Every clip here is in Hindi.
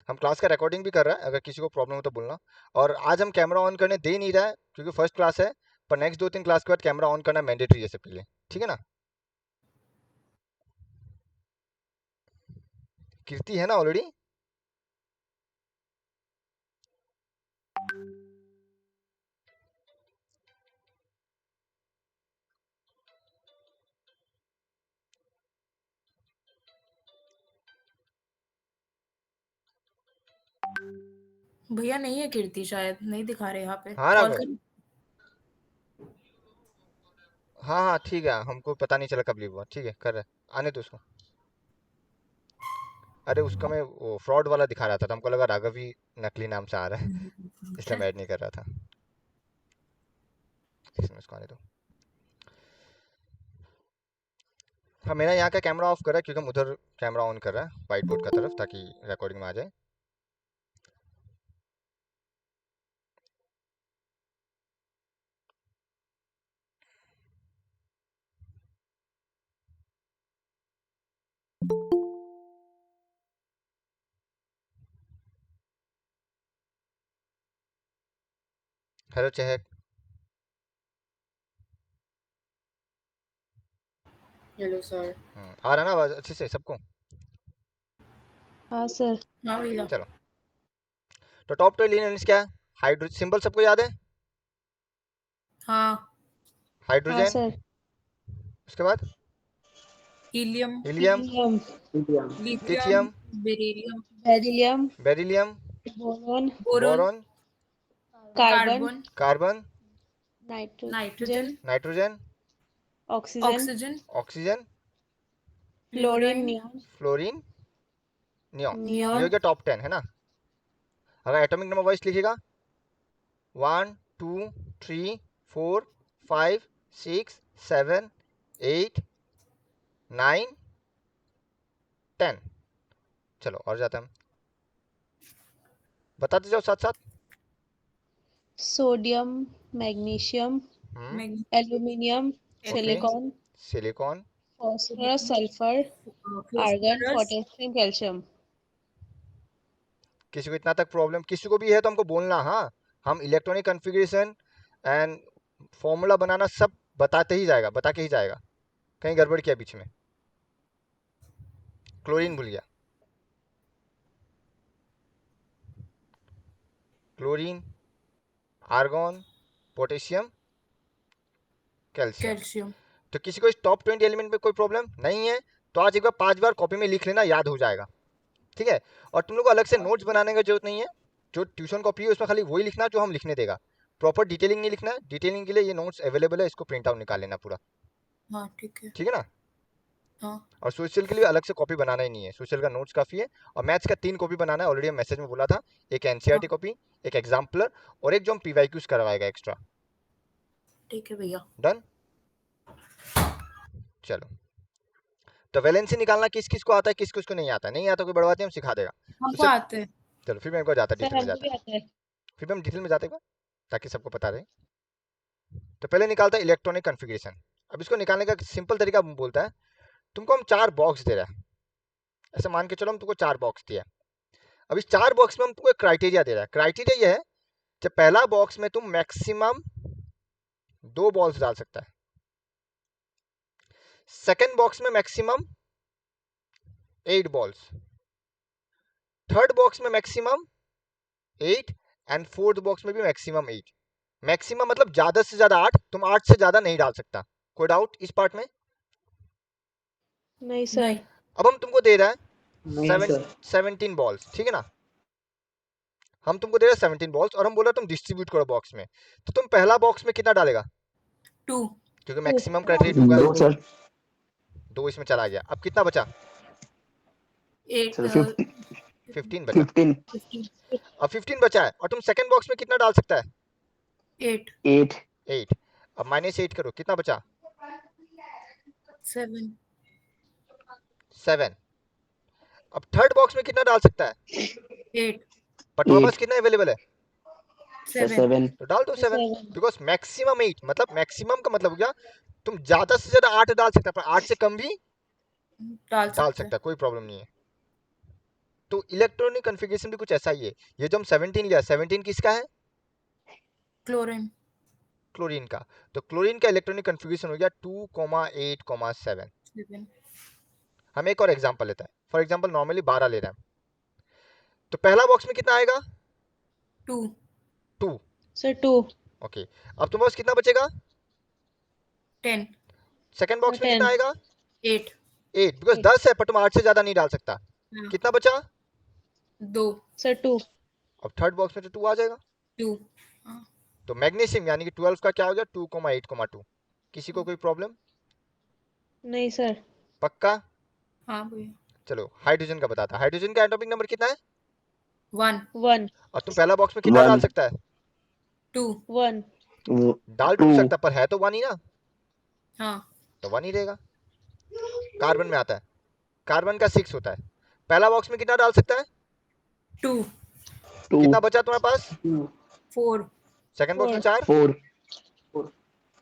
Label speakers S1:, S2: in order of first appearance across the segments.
S1: हम क्लास का रिकॉर्डिंग भी कर रहा है, अगर किसी को प्रॉब्लम हो तो बोलना। और आज हम कैमरा ऑन करने दे नहीं रहा है क्योंकि फर्स्ट क्लास है, पर नेक्स्ट 2-3 क्लास के बाद कैमरा ऑन करना मैंडेटरी है सबके लिए, ठीक है ना। कीर्ति है ना ऑलरेडी?
S2: भैया नहीं है कीर्ति, शायद नहीं दिखा रहे यहाँ पे।
S1: हाँ
S2: कॉल
S1: राघव।
S2: कर।
S1: हाँ हाँ ठीक है, हमको पता नहीं चला कब लीव हुआ, ठीक है कर रहे, आने दो उसको। अरे उसका मैं वो फ्रॉड वाला दिखा रहा था, तो हमको लगा राघव ही नकली नाम से आ रहा है, इसलिए मैं ऐड नहीं कर रहा था। इसमें उसको आने दो। हाँ मेरा यहाँ का कैमरा ऑफ कर रहा है क्योंकि हम उधर कैमरा ऑन कर रहा है व्हाइट बोर्ड का तरफ, ताकि रिकॉर्डिंग में आ जाए। हेलो चहक।
S2: Hello sir.
S1: आ रहा ना आवाज अच्छे से सबको?
S3: हाँ सर।
S2: हाँ भैया।
S1: चलो, तो टॉप 2 एलिमेंट्स क्या है? हाइड्रो सिंबल सबको याद है?
S2: हाँ।
S3: हाँ
S1: हाइड्रोजन,
S3: सर।
S1: उसके बाद
S2: helium,
S1: helium,
S3: helium,
S2: lithium,
S1: lithium,
S2: beryllium,
S3: beryllium,
S1: beryllium,
S3: boron,
S2: boron,
S1: boron,
S3: carbon,
S2: carbon,
S1: carbon,
S3: nitrogen,
S2: nitrogen,
S1: nitrogen,
S3: oxygen,
S2: oxygen,
S1: oxygen,
S3: fluorine,
S2: fluorine,
S3: neon,
S1: fluorine, neon. ये हो
S3: नियॉन,
S2: नियॉन।
S1: गया टॉप 10 है ना। अगर एटॉमिक नंबर वाइज लिखिएगा, 1 2 3 4 5 6 7 8 9 10। चलो और जाते हैं हम, बताते जाओ साथ साथ।
S3: Sodium, magnesium, aluminium,
S1: okay,
S3: silicon,
S1: silicon,
S3: phosphorus, sulphur, argon,
S2: phosphorus.
S3: Potassium, calcium.
S1: किसी को इतना तक प्रॉब्लम किसी को भी है तो हमको बोलना। हाँ, हम इलेक्ट्रॉनिक कॉन्फ़िगरेशन एंड फॉर्मूला बनाना सब बताते ही जाएगा, बता के ही जाएगा। कहीं गड़बड़ किया बीच में? क्लोरीन भूल गया, chlorine, argon, potassium, calcium.
S2: Calcium.
S1: तो किसी को इस टॉप 20 एलिमेंट में कोई प्रॉब्लम नहीं है तो आज एक बार 5 बार कॉपी में लिख लेना, याद हो जाएगा, ठीक है। और तुम लोग को अलग से नोट्स बनाने की जरूरत नहीं है, जो ट्यूशन कॉपी है उसमें खाली वही लिखना जो हम लिखने देगा। प्रॉपर डिटेलिंग नहीं लिखना है, डिटेलिंग के लिए ये नोट्स अवेलेबल है, इसको प्रिंट आउट निकाल लेना पूरा,
S2: हाँ ठीक है।
S1: ठीक है ना।
S2: हाँ
S1: और सोशल के लिए अलग से कॉपी बनाना ही नहीं है, सोशल का नोट्स काफ़ी है। और मैथ्स का 3 कॉपी बनाना है, ऑलरेडी मैसेज में बोला था। एक
S2: हाँ
S1: एनसीईआरटी कॉपी, एक एग्जाम्पलर, और एक जो हम पीवाईक्यूज करवाएगा एक्स्ट्रा।
S2: ठीक है भैया।
S1: डन। चलो, तो वैलेंसी निकालना किस किस को आता है, किस किस को नहीं आता? नहीं आता कोई बड़ बात नहीं, हम सिखा देगा। तो
S2: हमको
S1: सब,
S2: आते हैं।
S1: चलो फिर मैं एक बार जाता
S3: सर
S1: डिटेल में
S3: हमको
S1: जाता
S3: भी
S1: है,
S3: आता है।
S1: फिर हम डिटेल में जाते हैं ताकि सबको पता रहे। तो पहले निकालता है इलेक्ट्रॉनिक कॉन्फ़िगरेशन। अब इसको निकालने का सिंपल तरीका बोलता है, तुमको हम 4 बॉक्स दे रहा है, ऐसे मान के चलो हम तुमको 4 बॉक्स दिया है। अब इस 4 बॉक्स में हम तुमको एक क्राइटेरिया दे रहा है। क्राइटेरिया ये है, जब पहला बॉक्स में तुम मैक्सिमम 2 बॉल्स डाल सकता है, सेकेंड बॉक्स में मैक्सिमम 8 बॉल्स, थर्ड बॉक्स में मैक्सिमम 8, एंड फोर्थ बॉक्स में भी मैक्सिमम 8। मैक्सिमम मतलब ज्यादा से ज्यादा 8, तुम 8 से ज्यादा नहीं डाल सकता। कोई डाउट इस पार्ट में?
S3: नहीं सर।
S2: नहीं।
S1: अब हम तुमको दे रहा है
S4: नहीं सर।
S1: 17 बॉल्स, ठीक है ना। हम तुमको दे रहे हैं 17 बॉल्स और हम बोल रहे तुम डिस्ट्रीब्यूट करो बॉक्स में। तो तुम पहला बॉक्स में कितना डालेगा?
S2: 2।
S1: क्योंकि मैक्सिमम क्राइटेरिया 2 का
S4: दो
S1: है,
S4: सर।
S1: 2 इसमें चला गया। अब कितना बचा?
S2: 8।
S4: सर
S1: 15 बचा।
S4: 15
S2: 15।
S1: अब 15 बचा है और तुम सेकंड बॉक्स में कितना डाल सकता है?
S2: 8।
S4: 8
S1: 8। अब -8 करो, कितना बचा?
S2: 7।
S1: 7। अब थर्ड बॉक्स में कितना डाल सकता है?
S2: 8।
S1: पर तुम्हारे
S4: 8
S1: पास कितना अवेलेबल है?
S4: सर
S2: 7।
S4: 7
S1: तो डाल दो 7।
S3: 7।
S1: बिकॉज मैक्सिमम 8, मतलब मैक्सिमम का मतलब हो गया तुम ज्यादा से ज्यादा 8 डाल सकता है, पर 8 से कम भी
S2: डाल
S1: डाल
S2: सकते हैं।
S1: सकता है, कोई प्रॉब्लम नहीं है। तो इलेक्ट्रॉनिक कॉन्फ़िगरेशन भी कुछ ऐसा ही है। ये जो हम 17 लिया, 17 किसका है?
S2: क्लोरीन।
S1: क्लोरीन का। तो क्लोरीन का इलेक्ट्रॉनिक कॉन्फ़िगरेशन हो गया 2,8,7।
S2: 7।
S1: हम एक और एग्जांपल लेते हैं। फॉर एग्जांपल नॉर्मली 12 ले रहे हैं, तो पहला बॉक्स में कितना आएगा?
S2: 2।
S1: 2।
S3: सर 2।
S1: ओके, अब तुम्हारे पास कितना बचेगा?
S2: 10।
S1: सेकंड बॉक्स में
S3: 10।
S1: कितना आएगा?
S2: 8।
S1: 8, बिकॉज 10 है पर तुम 8 से ज्यादा नहीं डाल सकता।
S2: हाँ।
S1: कितना बचा?
S2: 2।
S3: सर 2।
S1: अब थर्ड बॉक्स में तो 2 आ जाएगा।
S2: 2।
S1: तो मैग्नीशियम यानी कि 12 का क्या हो गया? 2,8,2। किसी को कोई प्रॉब्लम?
S3: नहीं सर।
S1: पक्का?
S2: हाँ भैया।
S1: चलो हाइड्रोजन का बताता। हाइड्रोजन का एटॉमिक नंबर कितना है?
S2: 1।
S3: 1।
S1: और तुम पहला बॉक्स में कितना डाल
S4: 1
S1: सकता है?
S2: 2।
S3: 1।
S1: डाल 2
S4: 2
S1: सकता, पर है तो 1 ही ना,
S2: हाँ।
S1: तो 1 ही रहेगा। कार्बन में आता है, कार्बन का 6 होता है। पहला बॉक्स में कितना डाल सकता है?
S2: 2।
S4: 2
S1: कितना बचा तुम्हारे पास?
S2: 4।
S1: सेकंड बॉक्स में
S3: 4।
S1: 4,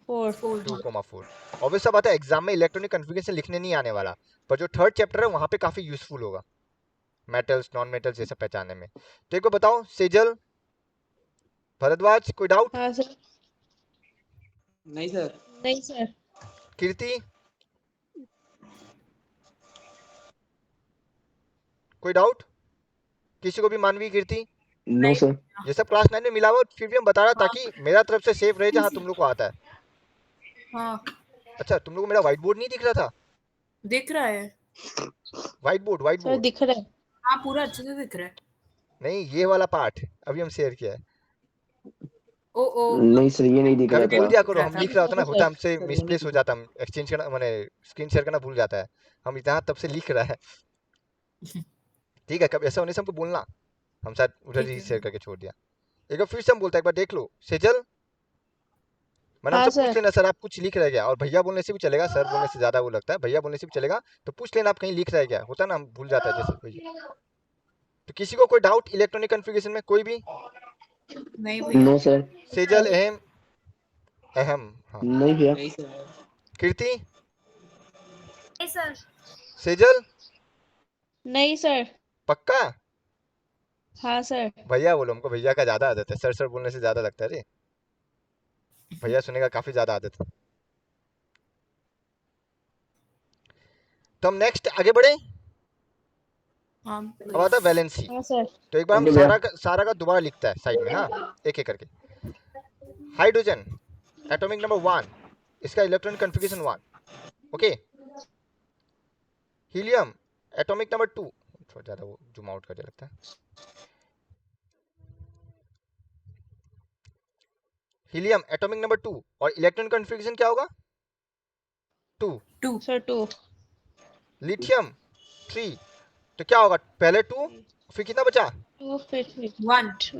S4: 4
S3: 4।
S2: 4।
S1: 2,4। ऑब्वियस सा बात है एग्जाम में इलेक्ट्रॉनिक कॉन्फ़िगरेशन लिखने नहीं आने वाला, पर जो थर्ड चैप्टर है वहां पे काफी यूजफुल होगा मेटल्स नॉन मेटल्स ये सब पहचानने में। तो एक बार बताओ, सेजल, भरद्वाज, कोई डाउट?
S3: हाँ सर।
S4: नहीं सर।
S3: नहीं सर।
S1: कीर्ति, कोई डाउट? किसी को भी? मानवी, कीर्ति,
S4: नो
S2: नहीं।
S4: सर।
S1: ये सब क्लास 9 में मिला हुआ, फिर भी हम बता रहा
S2: हाँ।
S1: ताकि मेरा तरफ से सेफ रहे जहां तुम लोग को आता है।
S2: हाँ
S1: अच्छा, तुम लोग को मेरा व्हाइट बोर्ड नहीं दिख रहा था?
S2: दिख रहा है।
S1: White board, white
S3: sir
S1: board
S3: दिख रहा है।
S2: हाँ पूरा अच्छे से दिख रहा है।
S1: नहीं, ये वाला पार्ट अभी हम शेयर किया है।
S2: ओ ओ
S4: नहीं सर, ये नहीं दिख
S1: कभी
S4: रहा
S1: बोल
S4: था।
S1: दिया
S2: दिख
S1: करो,
S2: रहा
S1: हम
S2: था।
S1: लिख रहा होता ना, होता हमसे
S4: सर, ये नहीं
S1: मिसप्लेस हो जाता, हम एक्सचेंज करना मैंने स्क्रीन शेयर करना भूल जाता है, हम इतना तब से लिख रहा है। ठीक है, कब ऐसा होने से हमको बोलना, हम शायद उधर
S2: ठीक
S1: ही
S2: है
S1: शेयर
S2: सर।
S1: करके छोड़ दिया। एक बार फिर से हम बोलते हैं, एक बार देख लो। सेजल, मैंने
S3: हाँ
S1: हमसे पूछ
S3: सर।
S1: लेना सर आप कुछ लिख रहे क्या, और भैया बोलने से भी चलेगा, सर बोलने से ज्यादा वो लगता है, भैया बोलने से भी चलेगा, तो पूछ लेना आप कहीं लिख रहे क्या, होता है ना हम भूल जाता है जैसे भैया। तो किसी को कोई डाउट इलेक्ट्रॉनिक कॉन्फ़िगरेशन में? कोई भी?
S2: नहीं भैया।
S4: No sir.
S1: सेजल, अहम, अहम, हाँ,
S4: नहीं भैया। नहीं सर।
S1: कीर्ति,
S2: नहीं सर।
S1: सेजल,
S3: नहीं सर।
S1: पक्का?
S3: हाँ सर।
S1: भैया बोलो, हमको भैया का ज्यादा आदत है, सर सर बोलने से ज्यादा लगता है रे, भैया सुनेगा काफी ज्यादा आदत है। तो हम नेक्स्ट आगे बढ़े।
S2: हाँ
S1: अब आता है वैलेंसी।
S3: हाँ सर।
S1: तो एक बार हम
S4: ओके भैया।
S1: सारा का दोबारा लिखता है साइड में, हाँ, एक एक करके। हाइड्रोजन एटॉमिक नंबर 1, इसका electronic configuration 1। Okay. Helium atomic number 2, थोड़ा ज्यादा वो जूम आउट करने लगता है। हीलियम एटॉमिक नंबर 2 और इलेक्ट्रॉनिक कॉन्फ़िगरेशन क्या होगा? 2।
S2: 2।
S3: सर 2।
S1: लिथियम 3, तो क्या होगा? पहले 2, फिर कितना बचा?
S3: 2 फिर
S2: 1।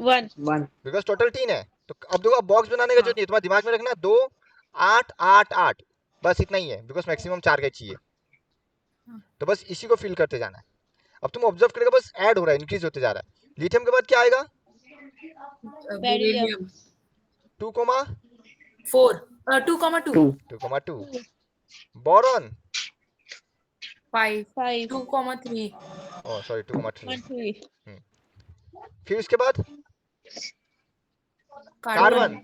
S3: 1।
S4: 1
S1: बिकॉज टोटल 3 है। तो अब देखो, अब बॉक्स बनाने का
S2: हाँ।
S1: जरूरत नहीं है, तुम्हारे दिमाग में रखना 2, 8, 8, 8, बस इतना ही है, बिकॉज मैक्सिमम 4 का चाहिए।
S2: हाँ।
S1: तो बस इसी को फिल करते जाना है। अब तुम ऑब्जर्व करेगा बस ऐड हो रहा है, इंक्रीज होते जा रहा है। लिथियम के बाद क्या आएगा?
S3: बेरिलियम।
S1: 2,
S2: 4। 2,2।
S4: 2
S1: 2,2। बोरॉन,
S2: 5।
S3: 5।
S2: 2,3।
S1: ओ सॉरी 2,3।
S3: 1 3।
S1: फिर उसके बाद
S2: कार्बन
S1: कार्बन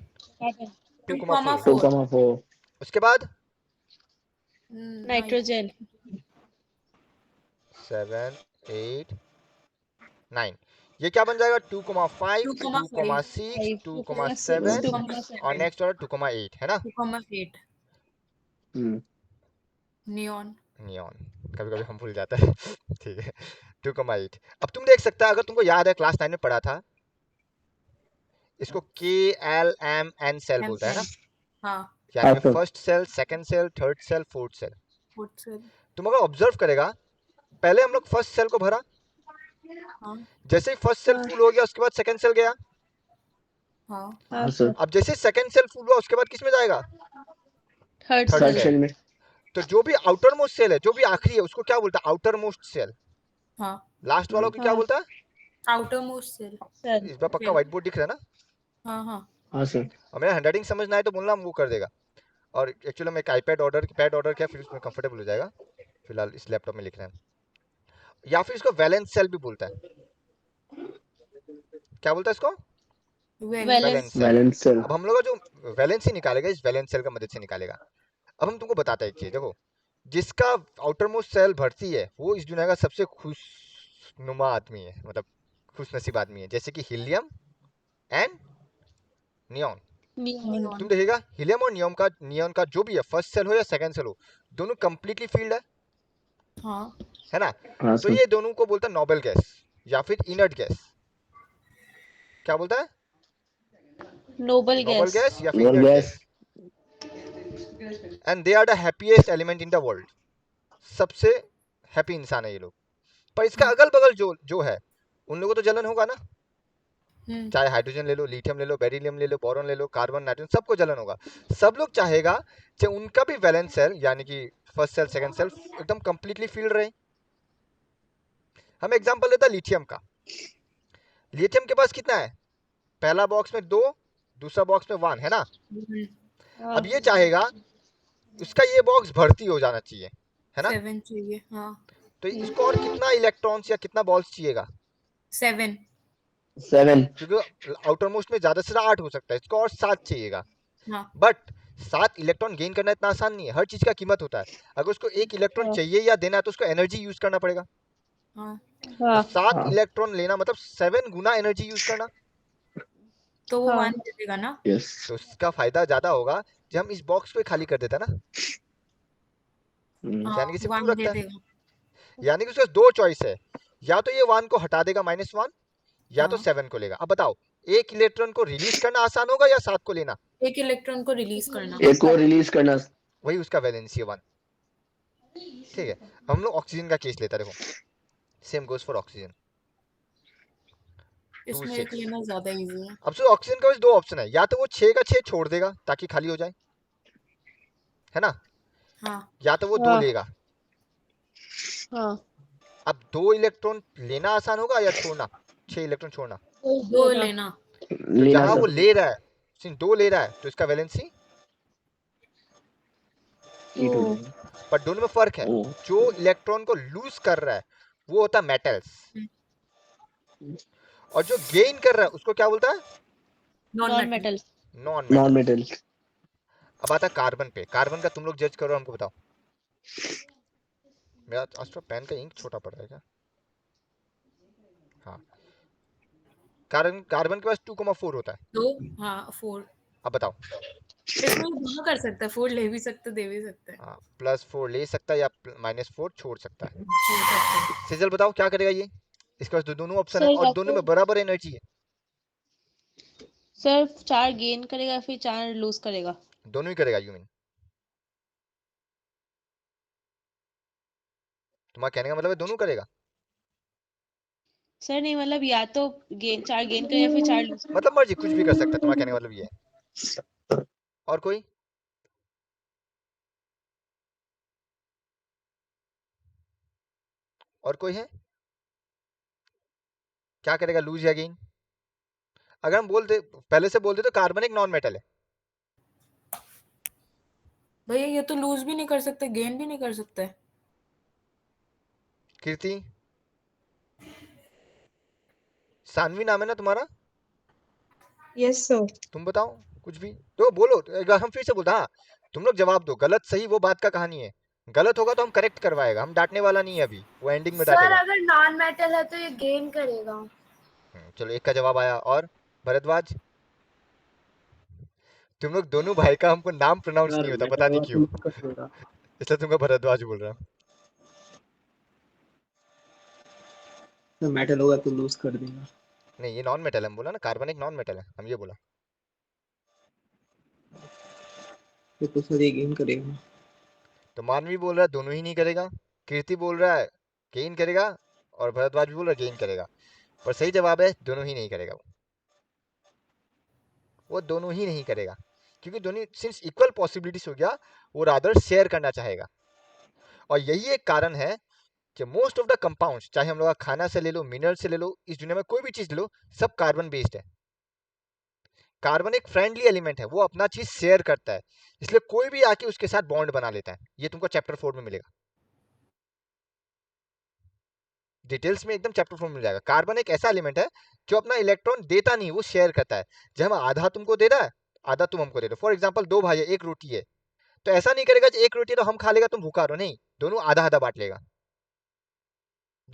S3: कार्बन।
S1: 2,4।
S4: 2,4
S1: उसके बाद
S3: नाइट्रोजन
S1: 7, 8, 9। ये क्या बन जाएगा? 2,5, 2,6,
S3: 5
S1: 2,7
S3: 2,6
S1: और
S2: 2,7।
S1: नेक्स्ट वाला 2,8 है ना?
S2: 2,8। नियॉन।
S1: नियॉन, कभी कभी हम भूल जाता है। ठीक है, 2,8। अब तुम देख सकता है, अगर तुमको याद है क्लास 9 में पढ़ा था, इसको KLMN सेल बोलता है ना,
S2: हाँ।
S1: यानी
S4: हाँ
S1: कि
S4: sir.
S1: First cell, second cell, third cell, fourth cell.
S2: Fourth cell.
S1: तुम अगर ऑब्जर्व करेगा, पहले हम लोग फर्स्ट सेल को भरा,
S2: हाँ।
S1: जैसे ही फर्स्ट सेल फुल हो गया उसके बाद सेकंड सेल गया।
S2: हाँ।
S3: हाँ
S4: हाँ
S3: सर।
S4: सर।
S1: अब जैसे सेकंड सेल फुल हुआ उसके बाद किस में जाएगा?
S3: Third
S1: third
S4: third
S3: cell.
S1: Cell.
S4: Cell में।
S1: तो जो भी आउटर मोस्ट सेल है, जो भी आखिरी है, उसको क्या बोलता है? Outer most cell.
S2: हाँ।
S1: लास्ट वालों को क्या
S3: हाँ
S1: बोलता है?
S2: Outer most cell.
S3: सर।
S1: इस बार पक्का व्हाइट बोर्ड दिख रहा है ना?
S2: हाँ हाँ।
S4: हाँ सर।
S1: और मेरा हैंडराइटिंग समझ ना आए तो बोलना, हम वो कर देगा। और एक्चुअली मैं एक पैड ऑर्डर किया, फिर उसमें कंफर्टेबल हो जाएगा। फिलहाल इस लैपटॉप में लिख रहे हैं। या फिर इसको वैलेंस सेल भी बोलता है। क्या बोलता है इसको?
S2: Valence
S1: valence shell.
S4: Valence shell.
S1: अब हम लोग का जो वैलेंस ही निकालेगा इस वैलेंस सेल का मदद से निकालेगा। अब हम तुमको बताते हैं एक चीज, देखो जिसका आउटर मोस्ट सेल भरती है वो इस दुनिया का सबसे खुशनुमा आदमी है, मतलब खुश नसीब आदमी है, जैसे कि हीलियम एंड नियॉन।
S3: नियॉन।
S1: तुम देखिएगा हीलियम और नियॉन का जो भी है, फर्स्ट सेल हो या सेकंड सेल हो, दोनों कंप्लीटली फील्ड
S2: हाँ
S1: है ना।
S4: हाँ
S1: तो
S4: सर।
S1: ये दोनों को बोलता है नोबल गैस या फिर इनर्ट गैस। क्या बोलता है?
S3: Nobel
S1: noble
S3: gas.
S1: गैस या फिर
S4: noble
S1: inert
S4: gas.
S1: Gas. And they are the happiest element in the world. सबसे हैप्पी इंसान है ये लोग। पर इसका
S2: हाँ।
S1: अगल बगल जो जो है उन लोगों को तो जलन होगा ना।
S2: हम्म
S1: चाहे हाइड्रोजन ले लो, लिथियम ले लो, बेरिलियम ले लो, बोरॉन ले लो, कार्बन, नाइट्रोजन, सबको जलन होगा। सब लोग चाहेगा कि उनका भी वैलेंस सेल यानी कि फर्स्ट सेल सेकंड सेल एकदम कंप्लीटली फील्ड रहे। हम एग्जांपल लेते हैं लिथियम का। लिथियम के पास कितना है? पहला बॉक्स में 2, दूसरा बॉक्स में 1 है ना।
S3: हाँ।
S1: अब ये चाहेगा उसका ये बॉक्स भर्ती हो जाना चाहिए, है ना।
S2: 7 चाहिए। हाँ
S1: तो इसको और कितना इलेक्ट्रॉन्स या कितना बॉल्स चाहिएगा?
S2: 7।
S4: 7।
S1: क्योंकि आउटर मोस्ट में ज्यादा से ज्यादा 8 हो सकता है, इसको और 7 चाहिएगा।
S2: हाँ
S1: बट 7 इलेक्ट्रॉन गेन करना इतना आसान नहीं है, हर चीज का कीमत होता है। अगर उसको 1 इलेक्ट्रॉन
S3: हाँ।
S1: चाहिए या देना है तो उसको एनर्जी यूज करना पड़ेगा।
S2: हाँ
S1: और
S3: हाँ
S1: 7
S4: हाँ।
S1: इलेक्ट्रॉन लेना मतलब 7 गुना एनर्जी यूज करना।
S2: तो वो
S3: हाँ।
S2: 1 दे देगा ना।
S4: यस।
S1: तो उसका फायदा ज्यादा होगा जब हम इस बॉक्स को ही खाली कर देते हैं ना।
S2: हाँ
S1: यानी कि सिर्फ 2
S2: 1 दे
S1: रखता है।
S2: देगा।
S1: यानी कि उसके पास 2 चॉइस है, या तो ये 1 को हटा देगा -1, या तो
S2: हाँ
S1: 7 को लेगा। अब बताओ एक इलेक्ट्रॉन को रिलीज करना आसान होगा या 7 को लेना?
S2: एक इलेक्ट्रॉन को रिलीज करना।
S4: एक को रिलीज करना।
S1: वही उसका वैलेंसी 1। ठीक है, हम लोग ऑक्सीजन का केस लेते हैं, देखो सेम गोज फॉर ऑक्सीजन।
S2: इसमें 1
S1: 2 6।
S2: लेना ज्यादा इजी है।
S1: अब सो ऑक्सीजन का बस 2 ऑप्शन है, या तो वो 6 का 6 छोड़ देगा ताकि खाली हो जाए, है ना,
S2: हाँ
S1: या तो वो 2
S3: हाँ।
S1: लेगा।
S3: हाँ।
S1: अब 2 इलेक्ट्रॉन लेना आसान होगा या छोड़ना, 6 इलेक्ट्रॉन छोड़ना?
S2: 2 लेना।
S1: तो
S4: लेना
S1: जहां वो
S4: सर।
S1: ले रहा है, सिर्फ 2 ले रहा है, तो इसका वैलेंसी।
S4: E2
S3: ओ।
S4: लेना।
S1: पर दोनों में फर्क है।
S4: ओ।
S1: जो इलेक्ट्रॉन को लूज कर रहा है वो होता है मेटल्स, और जो गेन कर रहा है उसको क्या बोलता है?
S2: Non
S3: non
S2: metal.
S3: Metal.
S1: Non
S4: non
S1: metal.
S4: Metal.
S1: अब आता है कार्बन पे। कार्बन का तुम लोग जज करो, हमको बताओ। मेरा आज तो पेन का इंक छोटा पड़ रहा है क्या? हाँ, कार्बन कार्बन के पास 2,4 होता है।
S2: तो हाँ 4।
S1: अब बताओ।
S2: इसमें वो दोनों कर सकता है, 4 ले भी सकता है, दे भी सकता है।
S1: हाँ, +4 ले सकता है या -4 छोड़ सकता है।
S2: छोड़ सकता है।
S1: सिजल बताओ क्या करेगा ये? इसके पास दोनों ऑप्शन है
S3: सर
S1: और
S3: या
S1: दोनों
S3: तो
S1: में बराबर एनर्जी है।
S3: सर 4 गेन करेगा फिर 4 लूज करेगा।
S1: दोनों ही करेगा यू मीन? तुम्हारा कहने का मतलब है दोनों करेगा?
S3: सर नहीं मतलब या तो 4 गेन करेगा फिर 4 लूज।
S1: मतलब मर्जी कुछ भी कर सकता है, तुम्हारा कहने का मतलब ये है। और कोई? और कोई है? क्या करेगा, लूज या गेन? अगर हम बोलते पहले से बोलते तो कार्बन एक नॉन मेटल है।
S2: भैया ये तो लूज भी नहीं कर सकते, गेन भी नहीं कर सकते।
S1: कीर्ति, सानवी नाम है ना तुम्हारा?
S5: Yes sir.
S1: तुम बताओ कुछ भी तो बोलो, तो एक बार हम फिर से बोलते। हाँ, तुम लोग जवाब दो, गलत सही वो बात का कहानी है। गलत होगा तो हम करेक्ट करवाएगा, हम डांटने वाला नहीं है अभी, वो एंडिंग में
S5: सर
S1: डांटेगा।
S5: अगर नॉन मेटल है तो ये गेन करेगा।
S1: चलो एक का जवाब आया। और भरद्वाज, तुम लोग दोनों भाई का हमको नाम प्रोनाउंस नहीं होता, पता नहीं क्यों, इसलिए तुमको भरद्वाज बोल रहा हूँ।
S4: तो मेटल होगा तो लूज कर देगा।
S1: नहीं, ये नॉन मेटल है, हम बोला ना कार्बन एक नॉन मेटल है, हम ये बोला।
S4: तो सर ये गेन करेगा।
S1: तो मानवी बोल रहा है दोनों ही नहीं करेगा, कीर्ति बोल रहा है गेन करेगा, और भरद्वाज भी बोल रहा है गेन करेगा। पर सही जवाब है दोनों ही नहीं करेगा। वो दोनों ही नहीं करेगा, क्योंकि दोनों सिंस इक्वल पॉसिबिलिटीज हो गया, वो रादर शेयर करना चाहेगा। और यही एक कारण है कि मोस्ट ऑफ द कंपाउंड्स, चाहे हम लोग का खाना से ले लो, मिनरल से ले लो, इस दुनिया में कोई भी चीज ले लो, सब कार्बन बेस्ड है। कार्बन एक फ्रेंडली एलिमेंट है, वो अपना चीज शेयर करता है, इसलिए कोई भी आके उसके साथ बॉन्ड बना लेता है। ये तुमको चैप्टर 4 में मिलेगा। डिटेल्स में एकदम चैप्टर 4 मिल जाएगा। कार्बन एक ऐसा एलिमेंट है जो अपना इलेक्ट्रॉन देता नहीं, वो शेयर करता है। जब हम आधा तुमको दे रहा है, आधा तुम हमको दे रहे हो। फॉर एग्जाम्पल 2 भाई है, 1 रोटी है, तो ऐसा नहीं करेगा कि 1 रोटी तो हम खा लेगा तुम भूखा रहो, नहीं, दोनों आधा आधा बांट लेगा,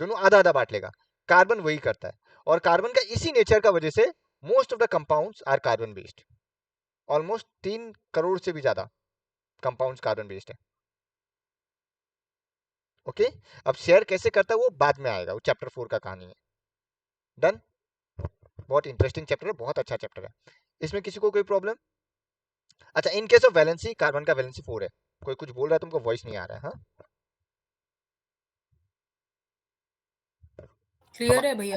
S1: दोनों आधा आधा बांट लेगा। कार्बन वही करता है, और कार्बन का इसी नेचर का वजह से most of the compounds are carbon based. Almost 3 crore से भी ज्यादा कंपाउंड्स कार्बन बेस्ड है। ओके, अब शेयर कैसे करता है वो बाद में आएगा, वो चैप्टर 4 का कहानी है। डन। बहुत इंटरेस्टिंग चैप्टर है, बहुत अच्छा चैप्टर है। इसमें किसी को कोई प्रॉब्लम? अच्छा, in case of valency, carbon का वैलेंसी 4 है। कोई कुछ बोल रहा है, तुमको वॉइस नहीं आ रहा है? हाँ,
S2: क्लियर है भैया?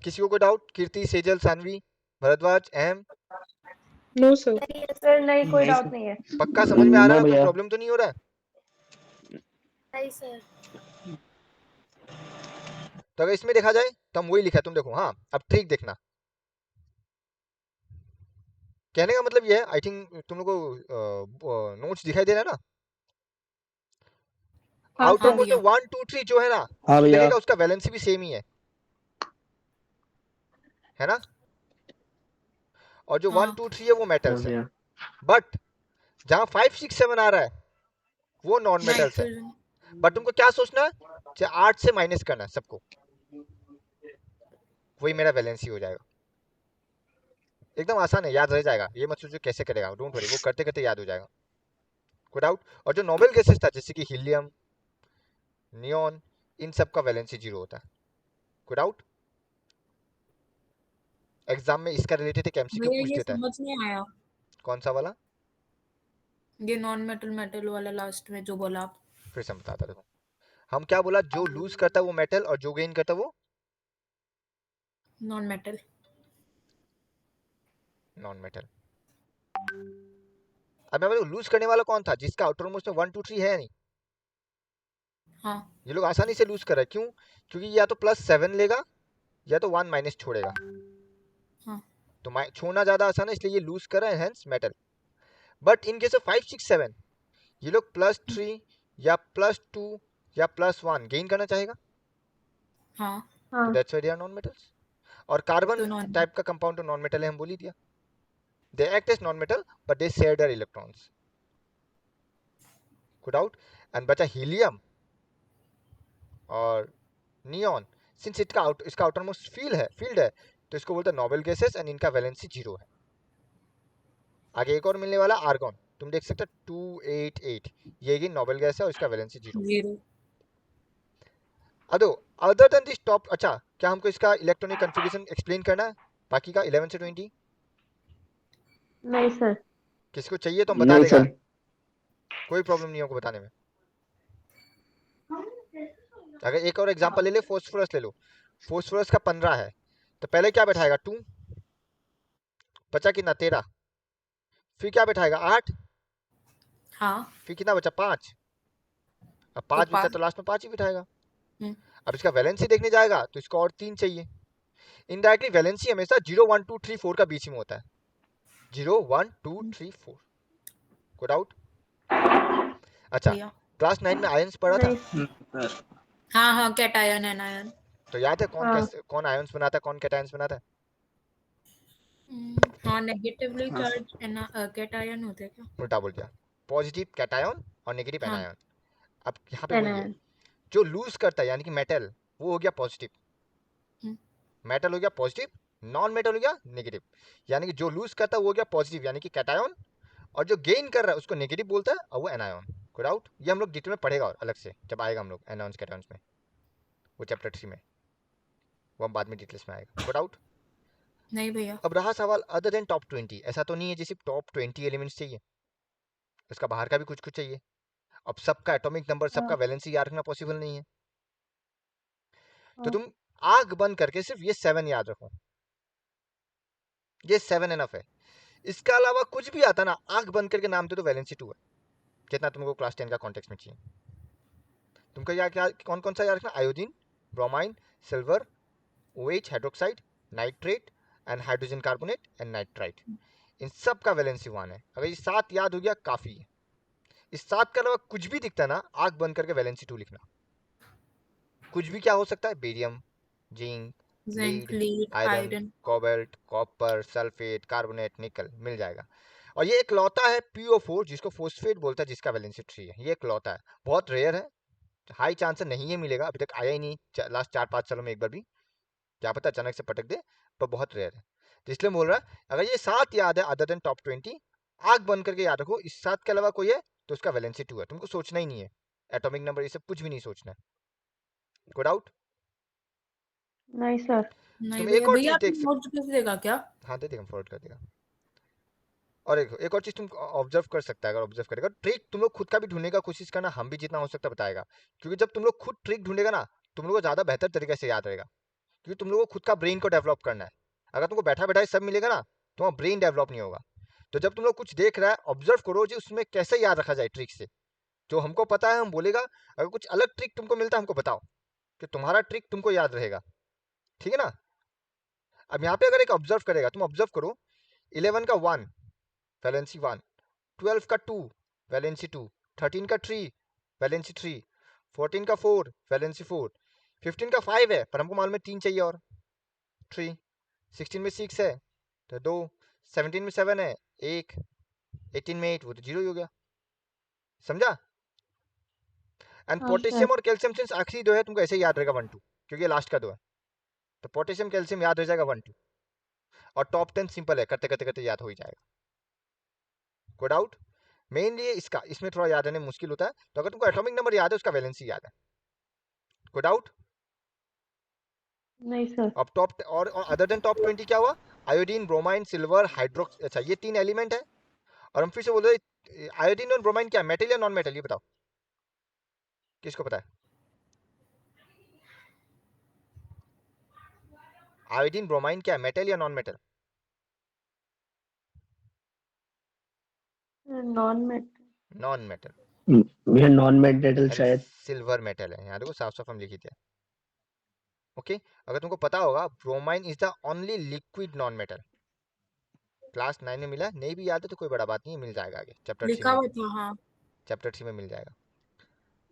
S1: किसी को कोई doubt? Kirti, Sejal, Saanvi, Bharadwaj, Aham?
S5: No sir.
S6: नहीं सर, नहीं कोई
S4: नहीं
S6: डाउट
S4: सर।
S6: नहीं है।
S1: पक्का समझ में आ रहा
S4: ना
S1: है? कोई
S4: भैया।
S1: प्रॉब्लम तो नहीं हो रहा है?
S5: नहीं सर।
S1: तो अगर इसमें देखा जाए तो हम वही लिखा है, तुम देखो। हाँ, अब ट्रिक देखना। कहने का मतलब ये है, आई थिंक तुम लोग को नोट्स दिखाई दे रहा है ना?
S3: हाँ
S1: आउटर
S2: हाँ
S1: मोस्ट
S2: भैया।
S1: में 1 2 3 जो है ना,
S4: हाँ
S1: उसमें
S4: भैया।
S1: देखिएगा उसका वैलेंसी भी सेम ही है ना? और जो 1
S2: हाँ
S1: 2 3 है वो
S4: हाँ
S1: मेटल्स है।
S4: भैया।
S1: बट जहां 5 6 7 आ रहा है वो नॉन मेटल्स है।
S2: नाइट्रोजन।
S1: बट तुमको क्या सोचना है? 8 से माइनस करना है सबको, वही मेरा वैलेंसी हो जाएगा। एकदम आसान है, याद रह जाएगा। ये मत सोचो कैसे करेगा, डोंट वरी, वो करते करते याद हो जाएगा। कोई डाउट? और जो नोबेल गैसेस था, जैसे कि हीलियम, नियॉन, इन सब का वैलेंसी 0 होता है। कोई डाउट? एग्जाम में इसका रिलेटेड एक एमसीक्यू
S2: भैया
S1: पूछ
S2: ये
S1: देता है।
S2: समझ नहीं आया,
S1: कौन सा वाला?
S2: ये नॉन मेटल मेटल वाला लास्ट में जो बोला आप।
S1: फिर से बताता, देखो हम क्या बोला, जो लूज करता है वो मेटल, और जो गेन करता है वो
S2: नॉन मेटल।
S1: Non metal. अब मैं बोलूं लूज करने वाला कौन था? जिसका आउटर मोस्ट में 1 2 3 है नहीं।
S2: हाँ
S1: ये लोग आसानी से लूज कर रहे हैं, क्यों? क्योंकि या तो +7 लेगा या तो 1 माइनस छोड़ेगा।
S2: हाँ
S1: तो छोड़ना ज्यादा आसान है, इसलिए ये लूज कर रहा है, hence metal. But in case of 5 6 7 ये लोग +3 या +2 या +1 गेन करना चाहेगा,
S2: हाँ
S1: तो
S6: हाँ
S1: that's why they are non metals. और कार्बन
S2: तो नॉन।
S1: टाइप का कंपाउंड तो नॉन मेटल है, हम बोल ही दिया। They act as non metal but they share their electrons. Good out. And बचा हीलियम और नियॉन। सिंस इसका आउटर मोस्ट फील्ड है, तो इसको बोलते हैं नोबेल गैसेस, एंड इनका वैलेंसी 0 है। आगे एक और मिलने वाला आर्गन, तुम देख सकते हो 288, ये भी नोबेल गैस है और इसका valency 0।
S2: Zero.
S1: Other than this top, अच्छा क्या हमको इसका इलेक्ट्रॉनिक कॉन्फ़िगरेशन एक्सप्लेन करना है? बाकी का 11 से 20
S6: नहीं सर।
S1: किसको चाहिए तो हम बता
S4: नहीं
S1: देगा,
S4: सर।
S1: कोई प्रॉब्लम नहीं होगा बताने में। अगर एक और एग्जांपल ले ले, फास्फोरस ले लो। फास्फोरस का 15 है, तो पहले क्या बैठाएगा? 2, बचा कितना? 13। फिर क्या बैठाएगा? 8।
S2: हाँ
S1: फिर कितना बचा? 5। अब
S2: तो
S1: 5 बचा
S2: 5।
S1: तो लास्ट में 5 ही बिठाएगा। अब इसका वैलेंसी देखने जाएगा तो इसको और 3 चाहिए। इनडायरेक्टली वैलेंसी हमेशा 0 1 2 3 4 का बीच में होता है। 0 1 2 3 4। Good out. अच्छा,
S2: भैया
S1: क्लास 9 में आयंस पढ़ा था,
S6: नहीं
S4: सर।
S2: हाँ हाँ कैटायन एनायन।
S1: तो याद है कौन
S6: हाँ
S1: कौन आयंस बनाता है, कौन कैटायंस बनाता है?
S2: हाँ नेगेटिवली
S4: हाँ सर।
S2: चार्ज कैटायन होते हैं क्या?
S1: उल्टा बोल दिया, पॉजिटिव कैटायन और नेगेटिव
S2: हाँ
S1: एनायन। अब यहाँ पे वही है,
S6: एनायन।
S1: जो लूज करता है यानी कि मेटल, वो हो गया पॉजिटिव।
S2: हम्म,
S1: मेटल हो गया पॉजिटिव, नॉन मेटल हो गया नेगेटिव। यानी कि जो लूज करता है वो हो गया पॉजिटिव यानी कि कैटायन, और जो गेन कर रहा है उसको नेगेटिव बोलता है, और वो एनायन। Good out. ये हम लोग डिटेल में पढ़ेगा और अलग से जब आएगा हम लोग एनायंस कैटायंस में, वो चैप्टर 3 में, वो हम बाद में डिटेल्स में आएगा। Good out.
S2: नहीं भैया।
S1: अब रहा सवाल अदर देन टॉप 20, ऐसा तो नहीं है जैसे टॉप 20 एलिमेंट्स चाहिए, उसका बाहर का भी कुछ कुछ चाहिए। अब सबका एटॉमिक नंबर, सबका वैलेंसी याद रखना पॉसिबल नहीं है, तो तुम आग बंद करके सिर्फ ये 7 याद रखो, ये 7 एनफ है। इसके अलावा कुछ भी आता ना, आग बंद करके नाम दे तो वैलेंसी 2 है, जितना तुमको क्लास 10 का कॉन्टेक्स्ट में चाहिए। तुमको याद क्या, कौन कौन सा याद रखना? Iodine, bromine, silver, OH hydroxide, nitrate and hydrogen carbonate and nitrite, इन सब का वैलेंसी 1 है। अगर ये 7 याद हो गया काफी है। इस 7 के अलावा कुछ भी दिखता है ना, आग बंद करके वैलेंसी 2 लिखना। कुछ भी क्या हो सकता है, barium, zinc,
S2: zinc,
S1: lead,
S2: lead,
S1: iron,
S2: iron.
S1: Cobalt, copper, sulphate, carbonate, निकल, मिल जाएगा। और ये एक लौता है PO4 जिसको फोस्फेट बोलता है, जिसका वैलेंसी 3 है। ये एक लौता है, बहुत रेयर है, हाई चांस नहीं है मिलेगा, अभी तक आया ही नहीं लास्ट 4-5 सालों में एक बार भी, क्या पता अचानक से पटक दे, पर बहुत रेयर है। तो इसलिए बोल रहा है अगर ये 7 याद है अदर देन टॉप 20, आग बंद करके याद रखो, इस 7 के अलावा कोई है तो उसका वैलेंसी 2 है, तुमको सोचना ही नहीं है, एटॉमिक नंबर ये सब कुछ भी नहीं सोचना है। Good out.
S6: नहीं सर।
S2: नहीं
S1: तुम
S2: भैया,
S1: एक और
S2: भैया
S1: चीज
S2: आपने
S1: देख
S2: नोट कैसे देगा क्या?
S1: हाँ दे देगा, फॉरवर्ड कर देगा। और एक और चीज तुम ऑब्जर्व कर सकता है, अगर ऑब्जर्व करेगा ट्रिक तुम लोग खुद का भी ढूंढने का कोशिश करना, हम भी जितना हो सकता है बताएगा, क्योंकि जब तुम लोग खुद ट्रिक ढूंढेगा ना, तुम लोग को ज्यादा बेहतर तरीके से याद रहेगा, क्योंकि तुम लोग को खुद का ब्रेन को डेवलप करना है। अगर तुमको बैठा बैठा सब मिलेगा ना, तुम्हारा ब्रेन डेवलप नहीं होगा। तो जब तुम लोग कुछ देख रहा है, ऑब्जर्व करो जी उसमें कैसे याद रखा जाए ट्रिक से, जो हमको पता है हम बोलेगा, अगर कुछ अलग ट्रिक तुमको मिलता है हमको बताओ, कि तुम्हारा ट्रिक तुमको याद रहेगा, ठीक है ना। अब यहाँ पे अगर एक ऑब्जर्व करेगा, तुम ऑब्जर्व करो, 11 का 1 वैलेंसी 1, 12 का 2 वैलेंसी 2, 13 का 3 वैलेंसी 3, 14 का 4 वैलेंसी 4, 15 का 5 है पर हमको मालूम है 3 चाहिए और 3, 16 में 6 है तो 2, 17 में 7 है 1, 18 में 8, वो तो 0 ही हो गया, समझा। एंड
S6: हाँ
S1: पोटेशियम
S6: सर।
S1: और कैल्शियम सिंस आखिरी 2 है, तुमको ऐसे ही याद रहेगा 1 2, क्योंकि ये लास्ट का 2 है, तो पोटेशियम कैल्शियम याद हो जाएगा 1 2, और टॉप 10 सिंपल है, करते करते करते याद हो ही जाएगा। Good out. मेनली इसमें थोड़ा याद रहने मुश्किल होता है, तो अगर तुमको एटॉमिक नंबर याद है उसका वैलेंसी याद है। Good out.
S6: नहीं सर।
S1: अब टॉप और अदर देन टॉप 20 क्या हुआ, आयोडीन, ब्रोमाइन, सिल्वर, हाइड्रोक्स, अच्छा ये 3 एलिमेंट है। और हम फिर से बोल रहे आयोडीन और ब्रोमाइन क्या मेटल या नॉन मेटल, ये बताओ किसको पता है। आयोडीन ब्रोमाइन क्या मेटल या non metal?
S6: Non met.
S1: Non metal.
S4: भैया नॉन मेटल
S1: एंड
S4: शायद।
S1: सिल्वर मेटल है, यहाँ देखो साफ साफ हम लिखी थे। ओके, अगर तुमको पता होगा bromine is the only liquid non metal, class 9 में मिला, नहीं भी याद है तो कोई बड़ा बात नहीं है, मिल जाएगा आगे चैप्टर 3
S2: लिखा
S1: में,
S2: हुआ था, हाँ।
S1: चैप्टर 3 में मिल जाएगा।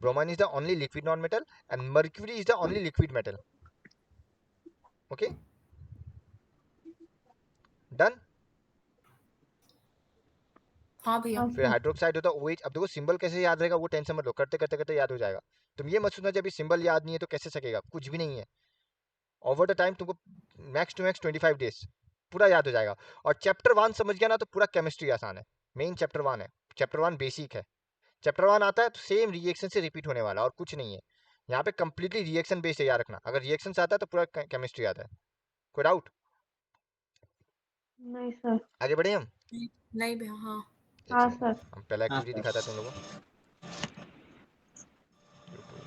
S1: Bromine is the only liquid non metal and mercury is the only liquid metal. Okay, done.
S2: हाँ भैया।
S6: हाँ
S1: फिर
S6: सर।
S1: हाइड्रोक्साइड होता है OH। अब देखो सिंबल कैसे याद रहेगा वो टेंशन मत लो, करते करते करते याद हो जाएगा। तुम ये मत सोचना जब सिंबल याद नहीं है तो कैसे सकेगा, कुछ भी नहीं है, ओवर द टाइम तुमको मैक्स टू मैक्स 25 डेज पूरा याद हो जाएगा। और चैप्टर 1 समझ गया ना तो पूरा केमिस्ट्री आसान है, मेन चैप्टर 1 है, चैप्टर 1 बेसिक है। चैप्टर 1 आता है तो सेम रिएक्शन से रिपीट होने वाला और कुछ नहीं है, यहाँ पे कंप्लीटली रिएक्शन बेस्ड है, याद रखना। अगर रिएक्शन से आता है तो पूरा केमिस्ट्री आता है। कोई डाउट?
S6: नहीं सर।
S1: आगे बढ़े हम।
S2: नहीं भैया, हाँ।
S1: एक
S6: हाँ
S1: सेकंड,
S6: सर।
S1: हम पहला
S4: हाँ
S1: एक्टिविटी
S4: सर।
S1: दिखाता है तुम लोगों को। YouTube,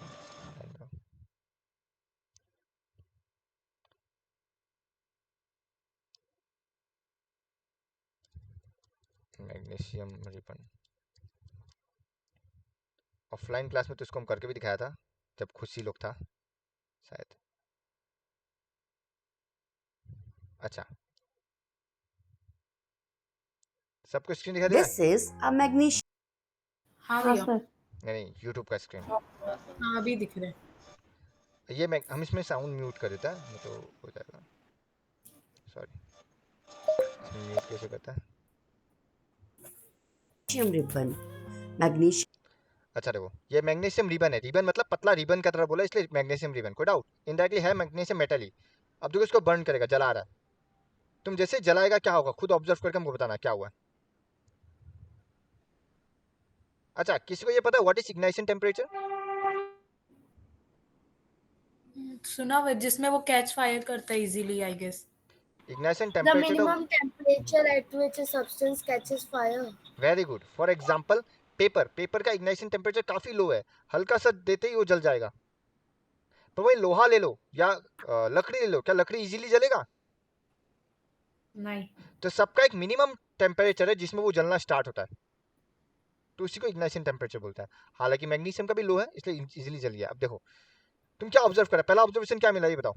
S1: magnesium ribbon. Offline class में तो इसको हम करके भी दिखाया था जब खुशी लोग था शायद। अच्छा, सबको स्क्रीन दिखा दिया?
S7: This is a magnesium.
S2: हाँ
S6: हाँ
S2: भैया।
S6: सर।
S1: नहीं, यूट्यूब का स्क्रीन।
S2: हाँ, अभी दिख रहे हैं।
S1: ये हम इसमें साउंड म्यूट कर देता है नहीं तो हो जाएगा, सॉरी। इसमें म्यूट कैसे करता है?
S7: Ribbon. Magnesium.
S1: अच्छा देखो, ये मैग्नीशियम रिबन है, रिबन मतलब पतला रिबन का तरह बोला इसलिए मैग्नीशियम रिबन। कोई डाउट? इनडायरेक्टली है मैग्नीशियम मेटल ही। अब देखो इसको बर्न करेगा, जला रहा है, तुम जैसे जलाएगा क्या होगा खुद ऑब्जर्व करके हमको बताना क्या हुआ है। अच्छा, किसी को ये पता है व्हाट इज इग्नाइशन टेम्परेचर?
S2: सुना हुआ है, जिसमें वो कैच फायर करता है easily, I guess.
S1: Ignition
S5: The
S1: temperature तो
S5: minimum temperature at which a substance catches fire.
S1: Very good. For example paper का इग्नाइशन टेम्परेचर काफी लो है, हल्का सा देते ही वो जल जाएगा। तो वही लोहा ले लो या लकड़ी ले लो, क्या लकड़ी इजीली जलेगा?
S2: नहीं।
S1: तो सबका एक मिनिमम टेम्परेचर है जिसमें वो जलना स्टार्ट होता है, तो उसी को इग्नाइशन टेम्परेचर बोलता है। हालांकि मैग्नीशियम का भी लो है इसलिए इजीली जल गया। अब देखो तुम क्या ऑब्जर्व करा, पहला ऑब्जर्वेशन क्या मिला ये बताओ?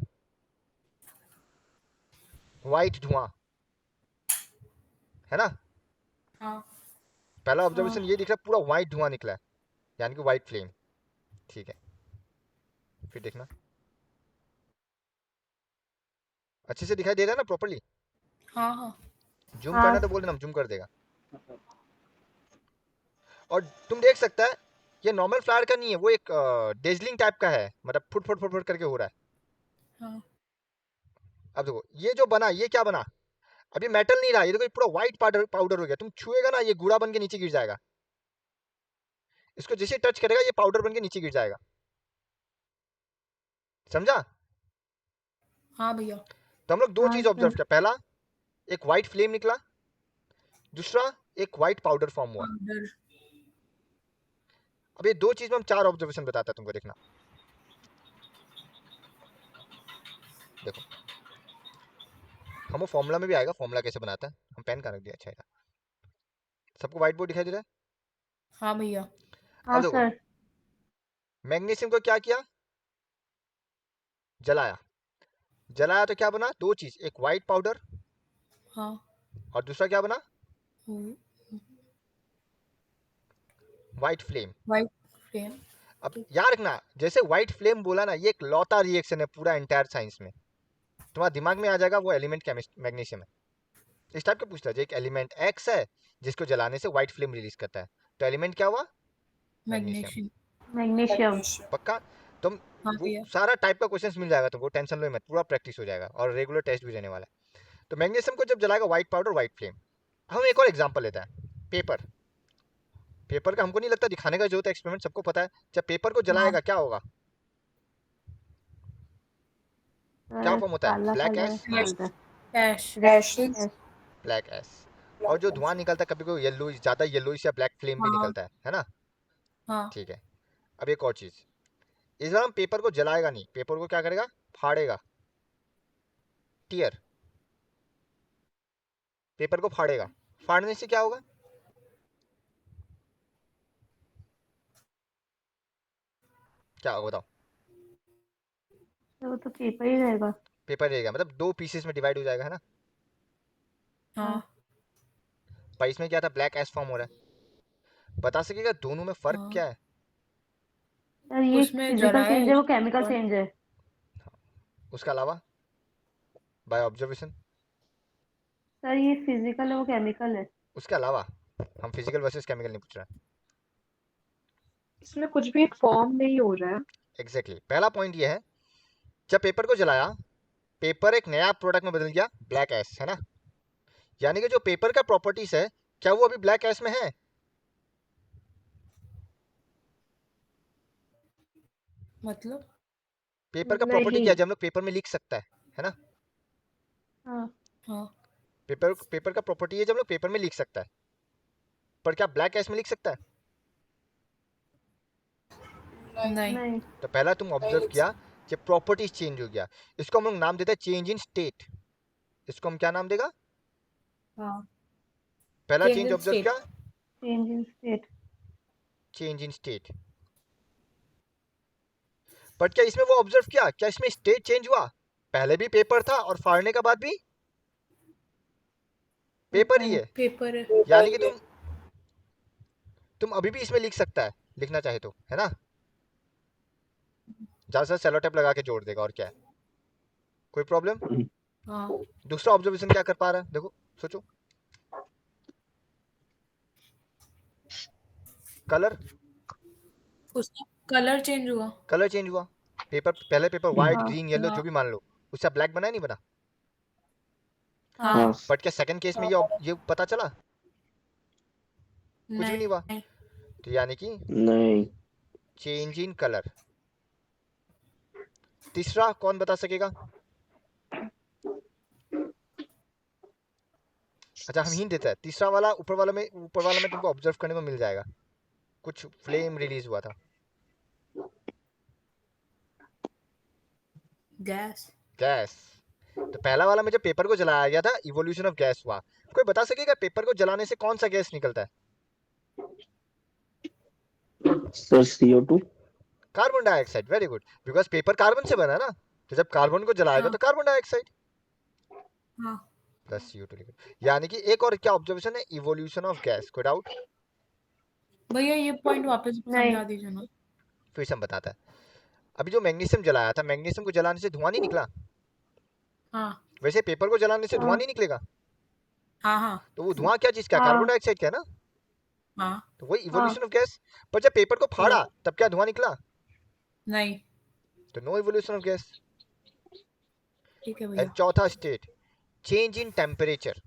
S1: व्हाइट धुआं, है ना।
S2: हाँ।
S1: पहला
S2: हाँ।
S1: ऑब्जर्वेशन ये दिख रहा है, पूरा व्हाइट धुआं निकला है, यानी कि व्हाइट फ्लेम। ठीक है, फिर देखना अच्छे से दिखाई दे रहा है ना प्रॉपर्ली?
S2: हाँ हाँ
S1: जूम
S6: हाँ।
S1: करना तो बोल देना, हम जूम कर देगा। और तुम देख सकता है ये नॉर्मल फ्लावर का नहीं है, वो एक डेजलिंग टाइप का है, मतलब फुट फुट फुट फुट करके हो रहा है।
S2: हाँ
S1: अब देखो ये जो बना, ये क्या बना? अभी मेटल नहीं रहा, ये देखो ये पूरा व्हाइट पाउडर पाउडर हो गया। तुम छुएगा ना, ये गूड़ा बन के नीचे गिर जाएगा। इसको जैसे टच करेगा ये पाउडर बन के नीचे गिर जाएगा। समझा?
S2: हाँ भैया।
S1: तो हम लोग दो
S6: हाँ
S1: चीज
S6: सर।
S1: ऑब्जर्व किया। पहला, एक व्हाइट फ्लेम निकला। दूसरा, एक व्हाइट पाउडर फॉर्म हुआ।
S2: पाउडर।
S1: अब ये दो चीज में हम चार ऑब्जर्वेशन बताता है तुमको, देखना। देखो हम वो फॉर्मूला में भी आएगा, फॉर्मूला कैसे बनाता है। हम पेन कहाँ रख दिया? अच्छा है। सबको व्हाइट बोर्ड दिखाई दे रहा है?
S2: हाँ भैया।
S6: हाँ
S1: अब देखो
S6: सर।
S1: मैग्नीशियम को क्या किया? जलाया। जलाया तो क्या बना? दो चीज, एक व्हाइट पाउडर
S2: हाँ
S1: और दूसरा क्या बना? White flame.
S2: White flame.
S1: अब याद रखना, जैसे व्हाइट फ्लेम बोला ना, ये एक लौता रिएक्शन है पूरा एंटायर साइंस में। तुम्हारे दिमाग में आ जाएगा वो एलिमेंट मैग्नीशियम है। इस टाइप का पूछता है, जो एक एलिमेंट एक्स है जिसको जलाने से व्हाइट फ्लेम रिलीज करता है, तो एलिमेंट क्या हुआ? मैग्नीशियम।
S2: मैग्नीशियम।
S6: मैग्नीशियम।
S1: पक्का? तुम
S2: हाँ
S1: वो
S2: भैया।
S1: सारा टाइप का क्वेश्चंस मिल जाएगा तुमको, टेंशन लो मत, पूरा प्रैक्टिस हो जाएगा और रेगुलर टेस्ट भी रहने वाला है। तो मैग्नीशियम को जब जलाएगा व्हाइट पाउडर, व्हाइट फ्लेम। हम एक और एग्जांपल लेते हैं, पेपर। पेपर का हमको नहीं लगता दिखाने का जरूरत है, एक्सपेरिमेंट सबको पता है। जब पेपर को जलाएगा क्या होगा? क्या
S6: सर
S1: फॉर्म होता है?
S6: काला
S1: ब्लैक
S6: कलर
S1: एस।
S6: निकलता है।
S2: कैश।
S6: रैशेस।
S1: Black S. और जो धुआं निकलता है कभी कोई येलो, ज्यादा येलोइश या ब्लैक फ्लेम भी
S2: हाँ
S1: निकलता है ना?
S2: हाँ
S1: ठीक है। अब एक और चीज, इस बार हम पेपर को जलाएगा नहीं, पेपर को क्या करेगा? फाड़ेगा। टीयर। पेपर को फाड़ेगा। फाड़ने से क्या होगा? क्या होगा बताओ?
S6: तो वो तो पेपर ही रहेगा।
S1: पेपर रहेगा, मतलब दो पीसेस में डिवाइड हो जाएगा, है ना?
S2: हाँ।
S1: पर इसमें क्या था? ब्लैक एस फॉर्म हो रहा है। बता सकेगा दोनों में फर्क
S2: हाँ
S1: क्या है?
S6: सर ये
S2: उसमें
S6: फिजिकल
S2: जलाया
S6: चेंज है, वो केमिकल
S2: और
S6: चेंज है।
S1: उसके अलावा बाय ऑब्जर्वेशन।
S6: सर ये फिजिकल है, वो केमिकल है।
S1: उसके अलावा हम फिजिकल वर्सेस केमिकल नहीं पूछ रहे
S8: इसमें कुछ भी फॉर्म नहीं हो रहा है।
S1: हैं। एग्जैक्टली पहला पॉइंट ये है, जब पेपर को जलाया, पेपर एक नया प्रोडक्ट में बदल गया, ब्लैक एस, है ना? यानी कि जो पेपर का प्रॉपर्टीज है, क्या वो अभी ब्लैक एस में है?
S2: मतलब।
S1: पेपर का प्रॉपर्टी
S6: नहीं।
S1: क्या है जो हम लोग पेपर में लिख सकता है ना?
S6: हाँ।
S2: हाँ
S1: पेपर का प्रॉपर्टी है जो हम लोग पेपर में लिख सकता है, पर क्या ब्लैक एस में लिख सकता है?
S2: नहीं।
S6: नहीं।
S1: तो पहला तुम ऑब्जर्व किया कि प्रॉपर्टीज चेंज हो गया। इसको हम लोग नाम देते हैं चेंज इन स्टेट। इसको हम क्या नाम देगा?
S2: हाँ
S1: पहला
S2: change
S1: change
S2: in
S1: observe
S2: state.
S1: किया,
S6: change in state.
S1: Change in state. But क्या इसमें वो ऑब्जर्व किया, क्या इसमें स्टेट चेंज हुआ? पहले भी पेपर था और फाड़ने के बाद भी पेपर ही है।
S2: पेपर है।
S1: यानी कि तुम अभी भी इसमें लिख सकता है, लिखना चाहे तो, है ना? ज्यादा से सेलो टेप लगा के जोड़ देगा, और क्या है? कोई प्रॉब्लम?
S2: हाँ
S1: दूसरा ऑब्जर्वेशन क्या कर पा रहा है, देखो, सोचो। कलर।
S2: उसका कलर चेंज हुआ।
S1: कलर चेंज हुआ। पेपर, पहले पेपर व्हाइट,
S6: हाँ।
S1: ग्रीन, येलो
S2: हाँ
S1: जो भी मान लो, उससे ब्लैक बना नहीं बना?
S2: हाँ
S6: हाँ।
S1: बट क्या सेकंड केस में ये पता चला? कुछ भी नहीं हुआ।
S2: नहीं।
S1: तो यानी कि
S4: नहीं।
S1: Change in colour. तीसरा कौन बता सकेगा? अच्छा हम हिंट देते हैं, तीसरा वाला ऊपर वाला में तुमको ऑब्जर्व करने को मिल जाएगा, कुछ फ्लेम रिलीज हुआ था।
S2: गैस।
S1: गैस। तो पहला वाला में जब पेपर को जलाया गया था, इवोल्यूशन ऑफ गैस हुआ। कोई बता सकेगा पेपर को जलाने से कौन सा गैस निकलता है?
S4: Sir CO2।
S1: Carbon dioxide. Very good, because paper carbon से बना है ना, तो जब कार्बन को जलाएगा
S2: हाँ
S1: तो कार्बन डाइऑक्साइड
S2: हाँ
S1: प्लस CO2 लिखो। यानी कि एक और क्या ऑब्जर्वेशन है? Evolution of gas. कोई डाउट?
S2: भैया ये पॉइंट वापस
S6: नहीं।
S2: समझा दीजिए ना।
S1: फिर से हम बताते हैं। अभी जो मैग्नीशियम जलाया था, मैग्नीशियम को जलाने से धुआं नहीं निकला?
S2: हाँ
S1: वैसे पेपर को जलाने से धुआं
S6: हाँ
S1: नहीं निकलेगा,
S2: हाँ हाँ
S1: तो वो धुआं क्या चीज का,
S6: हाँ
S1: कार्बन डाइऑक्साइड का है ना,
S2: हाँ
S1: तो वही
S6: हाँ
S1: इवोल्यूशन ऑफ गैस। पर जब पेपर को फाड़ा तब क्या धुआं निकला,
S2: नहीं,
S1: तो नो इवोल्यूशन ऑफ गैस।
S2: ठीक है
S1: एंड
S2: भैया।
S1: चौथा state, change in temperature.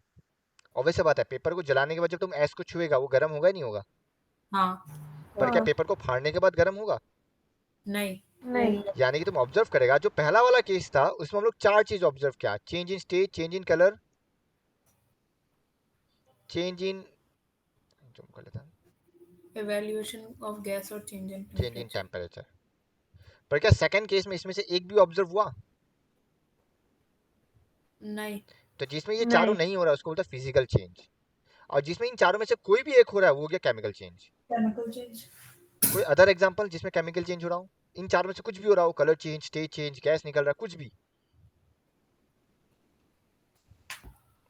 S1: Obvious बात है, पेपर को जलाने के बाद जब तुम ऐश को छुएगा वो गर्म होगा नहीं होगा,
S2: हाँ
S1: पर क्या
S6: हाँ
S1: पेपर को फाड़ने के बाद गर्म होगा?
S2: नहीं,
S6: नहीं
S1: यानी कि तुम ऑब्जर्व करेगा, जो पहला वाला केस था उसमें हम लोग चार चीज ऑब्जर्व किया, change in state, change in colour, change in, zoom कर लेता हूं,
S2: एवेल्यूएशन ऑफ गैस और change in
S1: change in
S2: temperature.
S1: Temperature. पर क्या सेकंड केस में इसमें से एक भी ऑब्जर्व हुआ?
S2: नहीं,
S1: तो जिसमें ये चारों
S6: नहीं
S1: नहीं हो रहा है उसको बोलता है फिजिकल चेंज, और जिसमें इन चारों में से कोई भी एक हो रहा है वो हो गया केमिकल चेंज।
S2: Chemical change.
S1: कोई अदर एग्जांपल जिसमें केमिकल चेंज हो रहा हो, इन चारों में से कुछ भी हो रहा हो, colour change, state change, gas निकल रहा है, कुछ भी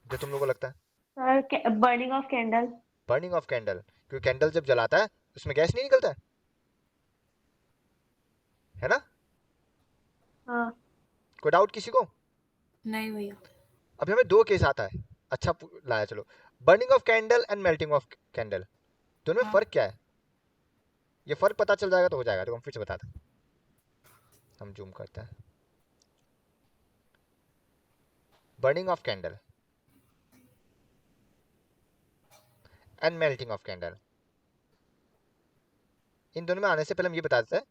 S1: जो तुम लोगों को लगता है।
S6: Sir burning of candle.
S1: Burning of candle, क्योंकि कैंडल जब जलाता है उसमें गैस नहीं निकलता है ना?
S6: हाँ
S1: कोई डाउट किसी को?
S2: नहीं भैया।
S1: अभी हमें दो केस आता है, अच्छा लाया, चलो। Burning of candle and melting of candle, दोनों में
S2: हाँ
S1: फर्क क्या है? ये फर्क पता चल जाएगा तो हो जाएगा, तो हम फिर से बताते हैं, हम जूम करते हैं। Burning of candle and melting of candle, इन दोनों में आने से पहले हम ये बता देते हैं,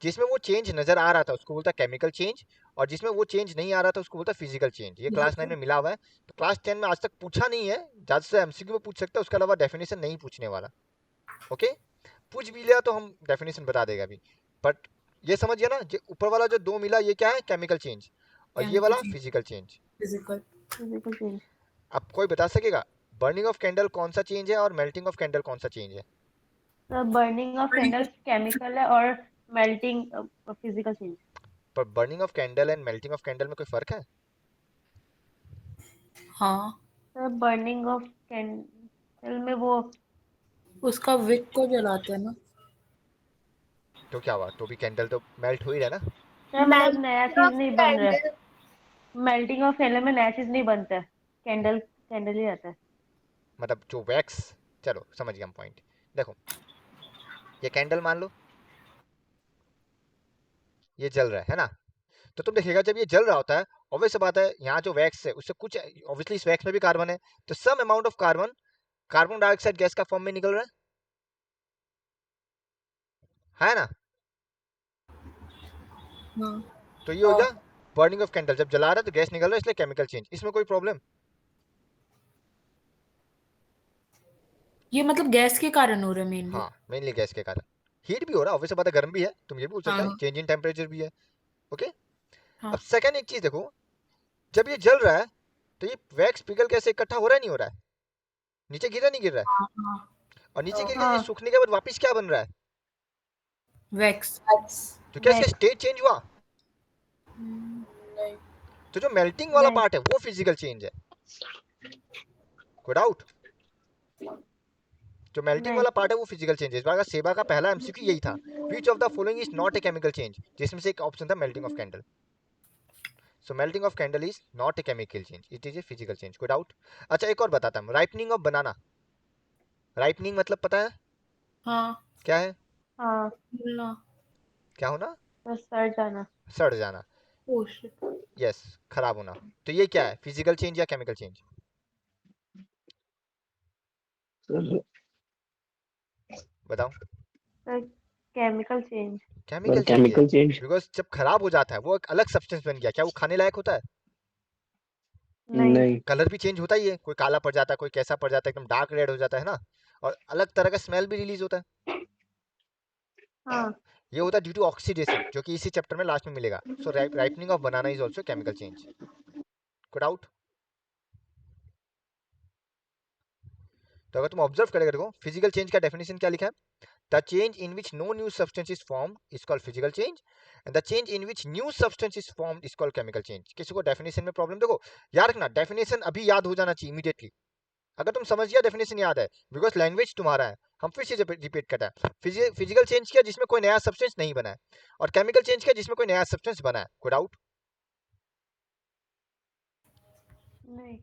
S1: जिसमें वो चेंज नजर आ रहा था उसको बोलता है केमिकल चेंज, और जिसमें वो चेंज नहीं आ रहा था उसको बोलता है फिजिकल चेंज। ये क्लास 9 में मिला हुआ है, तो क्लास 10 में आज तक पूछा नहीं है, ज़्यादा से एमसीक्यू में पूछ सकता है, उसके अलावा डेफिनेशन नहीं पूछने वाला। ओके, पूछ भी लिया तो हम डेफिनेशन बता देगा अभी, बट ये समझिए ना, जो ऊपर वाला जो दो मिला ये क्या है, केमिकल चेंज, और ये वाला physical change.
S2: Physical.
S6: Physical change.
S1: अब कोई बता सकेगा बर्निंग ऑफ कैंडल कौन सा चेंज है और मेल्टिंग ऑफ कैंडल कौन सा चेंज है?
S6: Sir burning of candle chemical है और मेल्टिंग फिजिकल चेंज।
S1: पर burning of candle and melting of candle में कोई फर्क है?
S2: हाँ,
S6: सर बर्निंग ऑफ कैंडल में वो
S2: उसका विक को जलाते हैं ना।
S1: तो क्या हुआ, तो भी कैंडल तो मेल्ट हो ही रहा है ना।
S6: सर मतलब नया
S5: Melting
S6: चीज
S5: of
S6: नहीं बन रहा है।
S5: candle,
S6: मेल्टिंग ऑफ कैंडल में नया चीज नहीं बनता है, कैंडल कैंडल ही रहता है।
S1: मतलब जो वैक्स, चलो समझ गया हम पॉइंट। देखो ये कैंडल मान लो ये जल रहा है ना, तो तुम देखिएगा जब ये जल रहा होता है, ऑब्वियस बात है यहाँ जो वैक्स है उससे कुछ, ऑब्वियसली इस वैक्स में भी कार्बन है, तो some amount of carbon carbon dioxide gas का फॉर्म में निकल रहा है ना?
S2: हाँ,
S1: तो ये हो गया बर्निंग ऑफ कैंडल, जब जला रहा है तो गैस निकल रहा है, इसलिए केमिकल चेंज। इसमें कोई प्रॉब्लम?
S2: ये मतलब गैस के कारण हो रहा है मेनली।
S1: हाँ, मेनली गैस के कारण। हीट भी हो रहा है, ऑब्वियस बात है, गर्म भी है, तुम ये भी बोल सकते हैं
S2: हाँ
S1: चेंज इन टेम्परेचर भी है। ओके,
S2: हाँ
S1: अब सेकंड एक चीज देखो, जब ये जल रहा है तो ये वैक्स पिघल कैसे इकट्ठा हो रहा है, नहीं हो रहा है, नीचे गिर रहा नहीं गिर रहा है,
S2: हाँ हाँ।
S1: और नीचे गिर के ये
S6: हाँ
S1: सूखने के बाद वापस क्या बन रहा है,
S2: वैक्स।
S1: तो क्या इसका
S6: वैक्स।
S1: स्टेट चेंज हुआ?
S2: नहीं।
S1: तो जो मेल्टिंग वाला
S6: नहीं
S1: पार्ट है वो फिजिकल चेंज है, कोई डाउट? जो मेल्टिंग
S6: नहीं
S1: वाला पार्ट है वो फिजिकल चेंज है। इस बार का सेवा का पहला एमसीक्यू यही था, which of the following is not a chemical change, जिसमें से एक ऑप्शन था melting of candle. So melting of candle is not a chemical change, it is a physical change. कोई डाउट? अच्छा एक और बताता हूँ, राइपनिंग ऑफ बनाना। राइपनिंग मतलब पता है
S2: हाँ,
S1: क्या है?
S6: हाँ
S2: मिलना।
S1: क्या होना?
S6: तो सड़ जाना।
S1: सड़ जाना,
S2: ओह शिट।
S1: यस, खराब होना। तो ये क्या है, फिजिकल चेंज या केमिकल चेंज? बताओ।
S6: Sir chemical change.
S1: Chemical change है,
S4: केमिकल चेंज।
S1: बिकॉज जब खराब हो जाता है वो एक अलग सब्सटेंस बन गया, क्या वो खाने लायक होता है?
S6: नहीं
S4: नहीं।
S1: कलर भी चेंज होता ही है, कोई काला पड़ जाता है, कोई कैसा पड़ जाता है, एकदम डार्क रेड हो जाता है ना, और अलग तरह का स्मेल भी रिलीज होता है।
S6: हाँ
S1: ये होता है ड्यू टू ऑक्सीडेशन, जो कि इसी चैप्टर में लास्ट में मिलेगा। So ripening of banana is also chemical change. कोई डाउट? तो अगर तुम ऑब्जर्व करेगा देखो, फिजिकल चेंज का डेफिनेशन क्या लिखा है, the change in which no new substance is formed is called physical change, and the change in which new substance is formed is called chemical change. किसी को डेफिनेशन में प्रॉब्लम? देखो याद रखना, डेफिनेशन अभी याद हो जाना चाहिए इमीडिएटली। अगर तुम समझ गया डेफिनेशन याद है, बिकॉज लैंग्वेज तुम्हारा है, हम फिर से रिपीट करते हैं। फिजिकल चेंज किया जिसमें कोई नया सब्सटेंस नहीं बना है, और केमिकल चेंज किया जिसमें कोई नया सब्सटेंस बना है। कोई डाउट?
S6: नहीं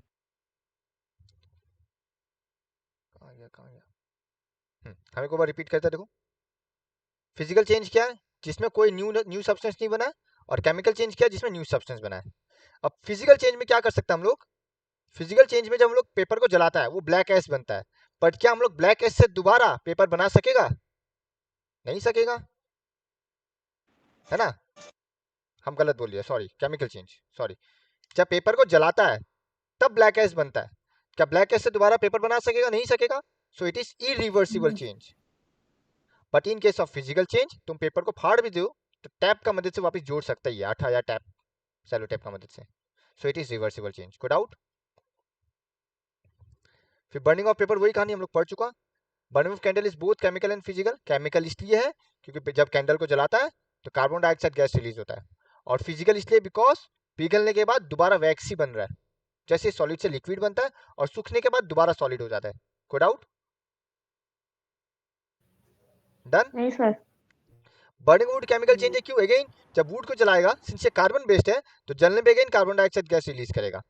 S1: कहाँ गया हम एक बार रिपीट करते हैं, देखो फिजिकल चेंज क्या है जिसमें कोई न्यू सब्सटेंस नहीं बना है, और केमिकल चेंज क्या है जिसमें न्यू सब्सटेंस बना है। अब फिजिकल चेंज में क्या कर सकते हैं हम लोग, फिजिकल चेंज में जब हम लोग पेपर को जलाता है वो ब्लैक एश बनता है, बट क्या हम लोग ब्लैक एश से दोबारा पेपर बना सकेगा, नहीं सकेगा, है ना। हम गलत बोल दिया, सॉरी, केमिकल चेंज, सॉरी। जब पेपर को जलाता है तब ब्लैक एश बनता है, क्या ब्लैक एश से दोबारा पेपर बना सकेगा, नहीं सकेगा, so it is irreversible change. But in case of physical change तुम पेपर को फाड़ भी दो तो टैप का मदद से वापस जोड़ सकता ही है, आठा या टैप सेलो टैप का मदद से, so it is reversible change. Good out. फिर बर्निंग ऑफ पेपर, वही कहानी हम लोग पढ़ चुका। Burning of candle is both chemical and physical. Chemical इसलिए है क्योंकि जब कैंडल को जलाता है तो कार्बन डाइऑक्साइड गैस रिलीज होता है, और फिजिकल इसलिए बिकॉज पिघलने के बाद दोबारा वैक्स ही बन रहा है, जैसे सॉलिड से लिक्विड बनता है और सूखने के बाद दोबारा सॉलिड हो जाता है। Good out, done.
S6: नहीं sir.
S1: Burning wood chemical change है क्यों, अगेन जब वुड को जलाएगा सिंस ये कार्बन बेस्ड है तो जलने पे again carbon dioxide gas release करेगा।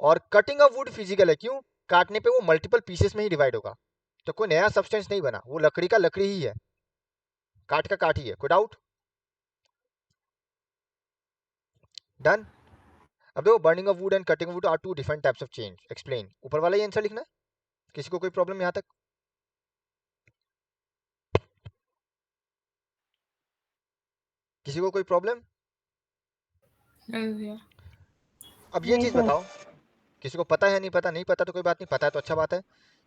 S1: और कटिंग ऑफ वुड फिजिकल है क्यों, काटने पे वो मल्टीपल पीसेस में ही डिवाइड होगा, तो कोई नया सब्सटेंस नहीं बना, वो लकड़ी का लकड़ी ही है, काट का काट ही है। Good out, done. अब देखो burning of wood and cutting wood are two different types of change, explain. ऊपर वाला ही आंसर लिखना है, किसी को कोई प्रॉब्लम यहाँ तक, किसी को कोई प्रॉब्लम।
S2: नहीं भैया।
S1: अब ये
S6: नहीं
S1: चीज
S6: सर।
S1: बताओ, किसी को पता है, नहीं पता, नहीं पता तो कोई बात नहीं, पता है तो अच्छा बात है।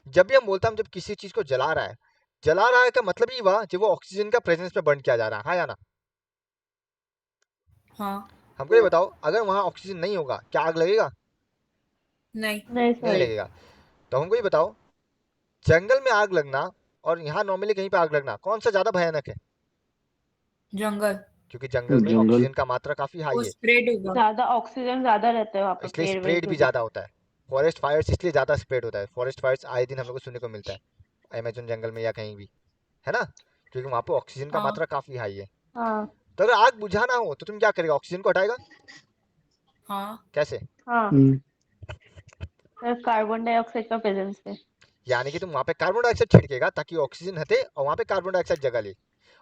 S1: जब भी हम बोलते हैं, हम जब किसी चीज को जला रहा है, जला रहा है का मतलब ही हुआ जब वो ऑक्सीजन का प्रेजेंस में बर्न किया जा रहा है, हाँ या ना।
S2: हाँ।
S1: हमको ये बताओ अगर वहां ऑक्सीजन नहीं होगा क्या आग लगेगा,
S2: नहीं।
S6: नहीं
S1: नहीं
S6: सर।
S1: लगेगा। तो हमको ये बताओ जंगल में आग लगना और यहाँ नॉर्मली कहीं पे आग लगना कौन सा ज्यादा भयानक है,
S2: जंगल,
S1: क्योंकि जंगल में
S4: जंगल।
S1: ऑक्सीजन का मात्रा काफी हाई
S2: वो
S1: है,
S2: स्प्रेड होगा।
S6: ज्यादा ऑक्सीजन ज्यादा रहता है वहाँ पे,
S1: इसलिए
S6: पेड़ वेड़
S1: स्प्रेड
S6: जो
S1: भी
S6: भी।
S1: ज्यादा होता है। फॉरेस्ट फायर्स इसलिए ज्यादा स्प्रेड होता है, फॉरेस्ट फायर्स आए दिन हम लोग को सुनने को मिलता है अमेजोन जंगल में या कहीं भी, है ना, क्योंकि वहां पे ऑक्सीजन का
S2: हाँ।
S1: मात्रा काफी हाई है।
S6: हाँ
S1: तो अगर आग बुझाना हो तो तुम क्या करेगा, ऑक्सीजन को हटाएगा,
S2: हाँ।
S1: कैसे,
S6: हाँ
S4: हम्म,
S6: सर, कार्बन डाइऑक्साइड का प्रेजेंस पे।
S1: यानी कि तुम वहां पे कार्बन डाइऑक्साइड छिड़केगा ताकि ऑक्सीजन हटे और वहां पे कार्बन डाइऑक्साइड जगह ले,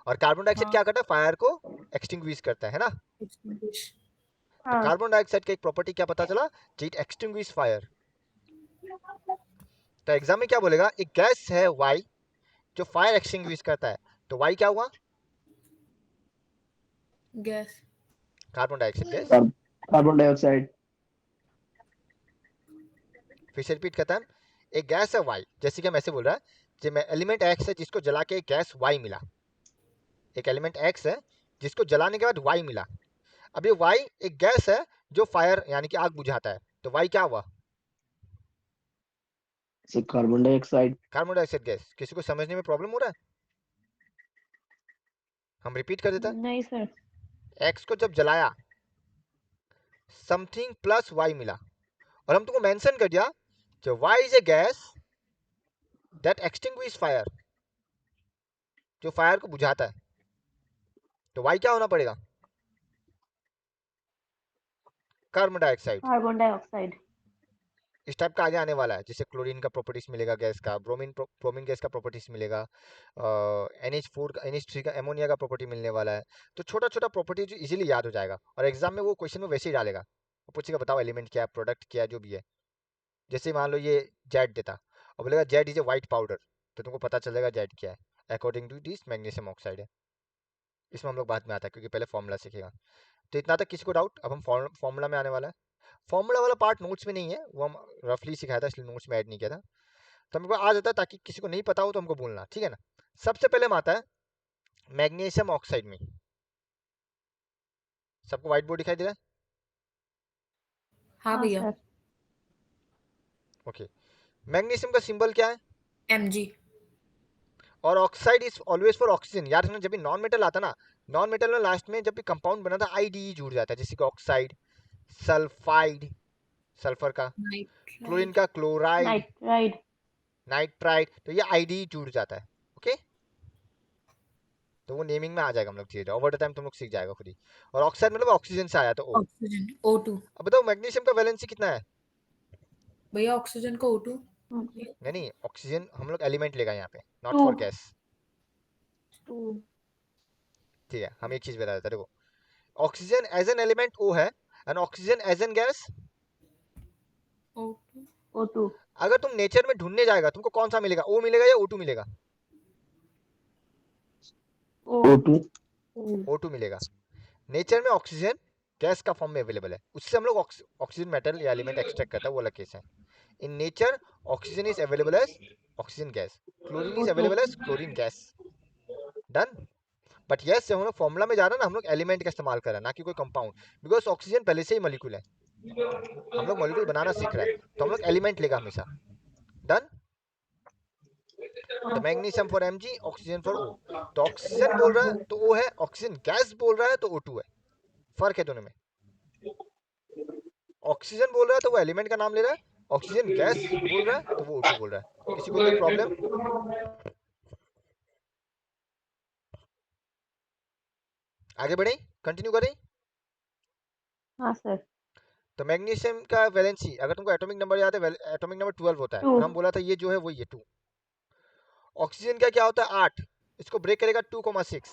S1: और कार्बन डाइऑक्साइड
S2: हाँ।
S1: क्या करता है, फायर को एक्सटिंग्विश करता है ना।
S2: Extinguish।
S1: तो
S6: हाँ
S1: कार्बन डाइऑक्साइड का एक प्रॉपर्टी क्या पता चला, इट एक्सटिंग्विश फायर। तो एग्जाम में क्या बोलेगा, एक गैस है वाई जो फायर एक्सटिंग्विश करता है, तो वाई क्या हुआ,
S2: gas.
S1: Carbon dioxide gas.
S4: Carbon dioxide.
S1: फिर से रिपीट करता है, एक गैस है वाई, जैसे कि हम ऐसे बोल रहा है, जो एलिमेंट एक्स है जिसको जला के एक गैस वाई मिला, एक एलिमेंट एक्स है जिसको जलाने के बाद वाई मिला। अब ये वाई एक गैस है जो फायर यानी कि आग बुझाता है, तो वाई क्या हुआ,
S4: carbon dioxide.
S1: Carbon dioxide gas. किसी को समझने में प्रॉब्लम हो रहा है, हम रिपीट कर देते
S6: नहीं सर।
S1: हैं, एक्स को जब जलाया समथिंग प्लस वाई मिला, और हम तुमको मेंशन कर दिया जो y is a gas that extinguish fire, जो फायर को बुझाता है, तो वाई क्या होना पड़ेगा, कार्बन डाइऑक्साइड।
S6: Carbon dioxide.
S1: इस टाइप का आगे आने वाला है, जैसे क्लोरीन का प्रॉपर्टीज मिलेगा गैस का, ब्रोमीन गैस का प्रॉपर्टीज मिलेगा, NH4 का, NH3 का, एमोनिया का प्रॉपर्टी मिलने वाला है। तो छोटा छोटा प्रॉपर्टी जो इजीली याद हो जाएगा, और एग्जाम में वो क्वेश्चन में वैसे ही डालेगा, वो पूछेगा बताओ एलिमेंट क्या है, प्रोडक्ट क्या है, जो भी है। जैसे मान लो ये जेड देता और बोलेगा z is a white powder, तो तुमको पता चलेगा जेड क्या है, according to this magnesium oxide है। इसमें हम लोग बाद में आता है क्योंकि पहले फॉर्मूला सीखेगा। तो इतना तक किसी को डाउट, अब हम फॉर्मूला में आने वाला है। फॉर्मूला वाला पार्ट नोट्स में नहीं है, वो हम रफली सिखाया था इसलिए नोट्स में ऐड नहीं किया था, तो हमको आ जाता है, ताकि किसी को नहीं पता हो तो हमको बोलना, ठीक है ना। सबसे पहले हम आता है मैग्नीशियम ऑक्साइड में। सबको व्हाइट बोर्ड दिखाई दे रहा है,
S2: हाँ
S6: हाँ
S2: भैया।
S6: सर।
S1: ओके। मैग्नीशियम का सिंबल क्या है,
S2: Mg।
S1: और oxide is always for oxygen. याद रखना जब भी नॉन मेटल आता ना, नॉन मेटल में लास्ट में जब भी कंपाउंड बना था आईडी जुड़ जाता है, जैसे कि ऑक्साइड, सल्फाइड सल्फर का, क्लोरीन
S2: नाइट्राइड।
S1: का क्लोराइड,
S6: नाइट्राइड।
S1: नाइट्राइड, तो ये आईडी जुड़ जाता है। ओके, तो वो नेमिंग में आ जाएगा, हम लोग धीरे ओवर द टाइम तुम लोग सीख जाएगा खुद ही। और ऑक्साइड मतलब ऑक्सीजन से आया तो ओ।
S2: Oxygen O2।
S1: अब बताओ मैग्नीशियम का वैलेंसी कितना है,
S2: भैया ऑक्सीजन को O2
S1: नहीं ऑक्सीजन हम लोग एलिमेंट लेगा यहाँ पे, not
S6: to
S1: for gas.
S6: To
S1: ठीक है, हम एक चीज बता देते हैं, देखो oxygen as an element O है and oxygen as an gas.
S2: O2
S6: O2
S1: अगर तुम नेचर में ढूंढने जाएगा तुमको कौन सा मिलेगा, O मिलेगा या O2 मिलेगा?
S4: O2
S1: O2 मिलेगा। नेचर में ऑक्सीजन गैस का फॉर्म में अवेलेबल है, उससे हम लोग ऑक्सीजन मेटल या एलिमेंट एक्सट्रैक्ट करता है, वो अलग केस है। In nature oxygen is available as oxygen gas, chlorine is available as chlorine gas. Done. But yes जब हम लोग फॉर्मूला में जा रहे हैं ना, हम लोग एलिमेंट का इस्तेमाल कर रहे हैं, ना कि कोई कंपाउंड, बिकॉज ऑक्सीजन पहले से ही मॉलिक्यूल है, हम लोग मॉलिक्यूल बनाना सीख रहे हैं, तो हम लोग एलिमेंट लेगा हमेशा। Done. The magnesium for Mg, oxygen for O। तो ऑक्सीजन बोल रहा है तो O है, ऑक्सीजन गैस बोल रहा है तो O2 है। फर्क है दोनों में। ऑक्सीजन बोल रहा है तो वो एलिमेंट का नाम ले रहा है, ऑक्सीजन गैस बोल रहा है तो वो O2 बोल रहा है। किसी को कोई प्रॉब्लम? आगे बढ़े, कंटिन्यू करें।
S6: हाँ सर
S1: तो मैग्नीशियम का वैलेंसी, अगर तुमको एटॉमिक नंबर याद है, एटॉमिक नंबर 12 होता है,
S6: टू
S1: और हम बोला था ये जो है वो ये 2। ऑक्सीजन का क्या होता है 8, इसको ब्रेक करेगा 2,6,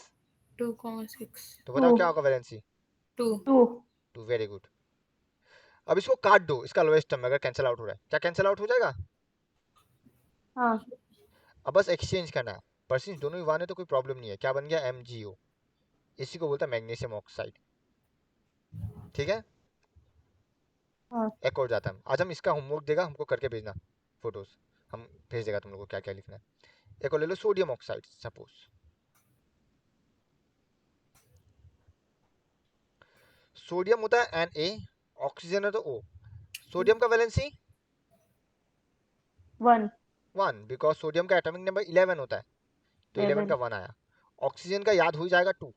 S2: 2,6
S1: तो बताओ
S6: टू
S1: क्या होगा वैलेंसी?
S2: 2
S6: टू
S1: 2। Very good. अब इसको काट दो, इसका लोएस्ट टर्म अगर कैंसिल आउट हो रहा है, क्या कैंसिल आउट हो जाएगा?
S6: हाँ
S1: अब बस एक्सचेंज करना है, परसेंट दोनों ही 1 है तो कोई प्रॉब्लम नहीं है। क्या बन गया? MgO। इसी को बोलता है मैग्नीशियम ऑक्साइड। ठीक है,
S6: हाँ
S1: एक और जाता है। आज हम इसका होमवर्क देगा, हमको करके भेजना फोटोज, हम भेज देगा तुम लोग को क्या क्या लिखना है। एक और ले लो, सोडियम ऑक्साइड सपोज। सोडियम होता है Na, ऑक्सीजन है तो O। सोडियम का वैलेंसी
S6: 1
S1: 1, बिकॉज सोडियम का एटॉमिक नंबर 11 होता है, तो 11 का 1 आया। ऑक्सीजन का याद हो जाएगा 2,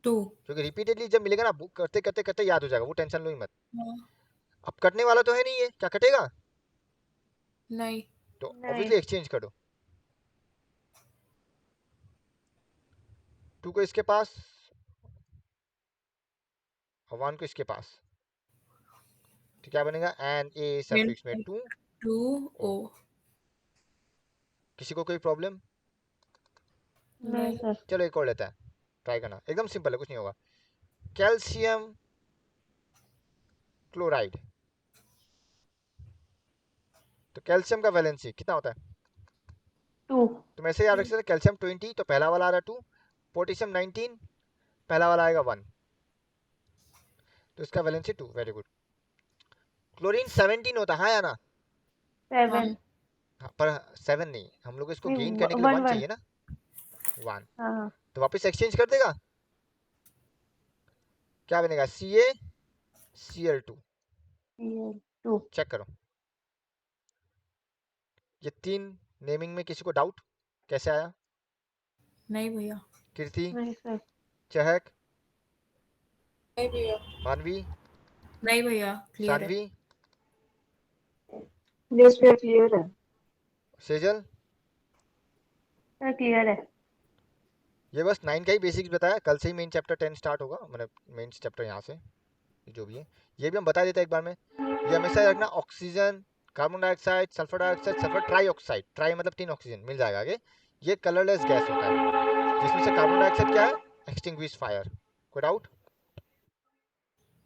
S2: 2
S1: क्योंकि रिपीटेडली जब मिलेगा ना, करते करते करते याद हो जाएगा, वो टेंशन लो ही मत। अब कटने वाला तो है नहीं, ये क्या कटेगा?
S2: नहीं
S1: तो
S6: नहीं
S1: ऑब्वियसली एक्सचेंज कर दो, 2 को इसके पास और 1 को इसके पास, तो क्या बनेगा? Na सफिक्स में 2
S2: 2O
S1: O। किसी को कोई प्रॉब्लम?
S6: नहीं
S2: नहीं
S6: सर
S1: चलो एक और लेता है, ट्राई करना, एकदम सिंपल है, कुछ नहीं होगा। कैल्शियम क्लोराइड, तो कैल्शियम का वैलेंसी कितना होता है?
S6: 2
S1: तुम ऐसे याद रख सकते, कैल्शियम 20 तो पहला वाला आ रहा है 2, पोटेशियम 19 पहला वाला आएगा 1, तो इसका वैलेंसी 2। Very good. क्लोरीन 17 होता है, हाँ या ना?
S6: 7
S2: 1
S1: हाँ, पर 7 नहीं, हम लोग इसको
S6: नहीं
S1: गेन करने के लिए 1
S6: 1
S1: चाहिए ना, 1।
S6: हाँ हाँ
S1: तो वापस एक्सचेंज कर देगा, क्या बनेगा? CaCl2।
S6: ये 2
S1: चेक करो, ये 3 नेमिंग में किसी को डाउट? कैसे आया?
S2: नहीं भैया
S1: कीर्ति,
S6: नहीं सर
S1: चहक,
S2: नहीं भैया
S1: मानवी,
S2: नहीं भैया क्लियर है
S1: Saanvi,
S8: Yes, we are clear है।
S1: सेजल।
S6: सर क्लियर है
S1: ये बस 9 का ही बेसिक्स बताया, कल से ही मेन चैप्टर 10 स्टार्ट होगा, मतलब मेन चैप्टर यहाँ से जो भी है ये भी हम बता देते हैं एक बार में। ये हमेशा याद रखना, oxygen, carbon dioxide, sulphur dioxide, sulphur trioxide, try मतलब 3 ऑक्सीजन मिल जाएगा आगे। ये कलरलेस गैस होता है, जिसमें से कार्बन डाइऑक्साइड क्या है? Extinguish fire. कोई डाउट?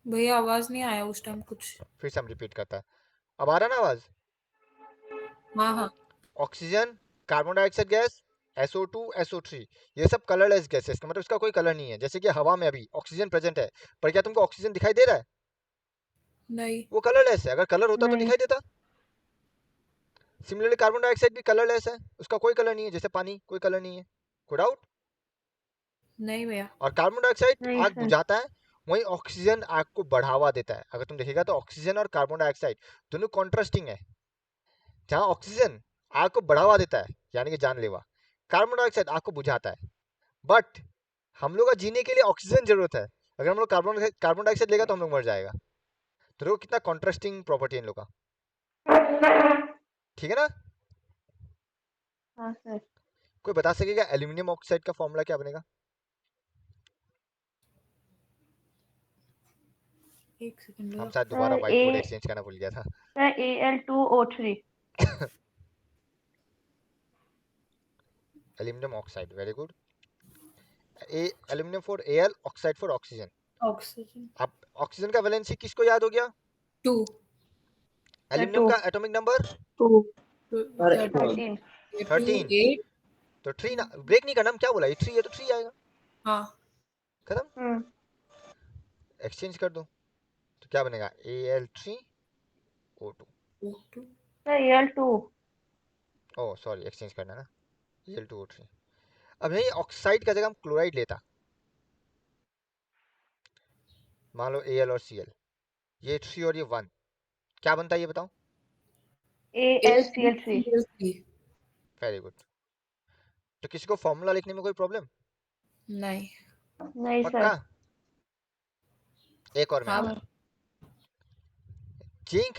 S2: भैया आवाज नहीं आया उस टाइम कुछ।
S1: फिर से हम रिपीट करता है, अब आ रहा ना आवाज?
S2: हाँ हाँ
S1: oxygen, carbon dioxide gas, SO2, SO3, ये सब कलरलेस गैसेस, मतलब इसका कोई कलर नहीं है। जैसे कि हवा में अभी ऑक्सीजन प्रेजेंट है, पर क्या तुमको ऑक्सीजन दिखाई दे रहा है?
S2: नहीं
S1: वो कलरलेस है, अगर कलर होता तो
S6: नहीं
S1: दिखाई देता। सिमिलरली कार्बन डाइऑक्साइड भी कलरलेस है, उसका कोई कलर नहीं है, जैसे पानी कोई कलर नहीं है। कोई डाउट?
S2: नहीं भैया
S1: और कार्बन डाइऑक्साइड
S6: नहीं
S1: आग
S6: सर
S1: बुझाता है, वहीं ऑक्सीजन आग को बढ़ावा देता है। अगर तुम देखिएगा तो ऑक्सीजन और कार्बन डाइऑक्साइड दोनों कॉन्ट्रास्टिंग है। जहां ऑक्सीजन आग को बढ़ावा देता है यानी कि जानलेवा, कार्बन डाइऑक्साइड आग को बुझाता है। बट हम लोग का जीने के लिए ऑक्सीजन जरूरत है, अगर हम लोग कार्बन डाइऑक्साइड लेगा तो हम लोग मर जाएगा। तो देखो कितना कॉन्ट्रास्टिंग प्रॉपर्टी है इन लोग का, ठीक है ना?
S6: हाँ सर
S1: कोई बता सकेगा एल्यूमिनियम ऑक्साइड का फॉर्मूला क्या बनेगा?
S2: एक सेकंड
S1: हम
S2: लो।
S1: शायद दोबारा
S6: सर
S1: व्हाइट बोर्ड
S6: ए
S1: एक्सचेंज करना भूल गया था।
S6: Sir Al2O3
S1: aluminium oxide, very good. A aluminium for Al, oxide for oxygen.
S2: Oxygen
S1: अब ऑक्सीजन का वैलेंसी किसको याद हो गया?
S2: 2
S1: एल्यूमिनियम
S6: 2
S1: का एटॉमिक नंबर
S8: 2
S4: अरे
S6: 13
S2: 2
S1: 13।
S2: 8
S1: तो 3 ना, ब्रेक नहीं करना, हम क्या बोला, ये 3 है तो 3 आएगा,
S2: हाँ
S1: खत्म। एक्सचेंज कर दो तो क्या बनेगा, Al3O2।
S2: O2
S6: sir Al2
S1: oh sorry, exchange करना ना, Al2O3। अब यही ऑक्साइड का जगह हम क्लोराइड लेता, मान लो Al और Cl, ये 3 और ये 1, क्या बनता है ये बताओ?
S6: AlCl3
S2: AlCl3
S1: very good. तो किसी को फॉर्मूला लिखने में कोई प्रॉब्लम?
S2: नहीं
S6: नहीं
S1: पक्का?
S6: सर
S1: एक और मैं
S2: हाँ
S1: आता, जिंक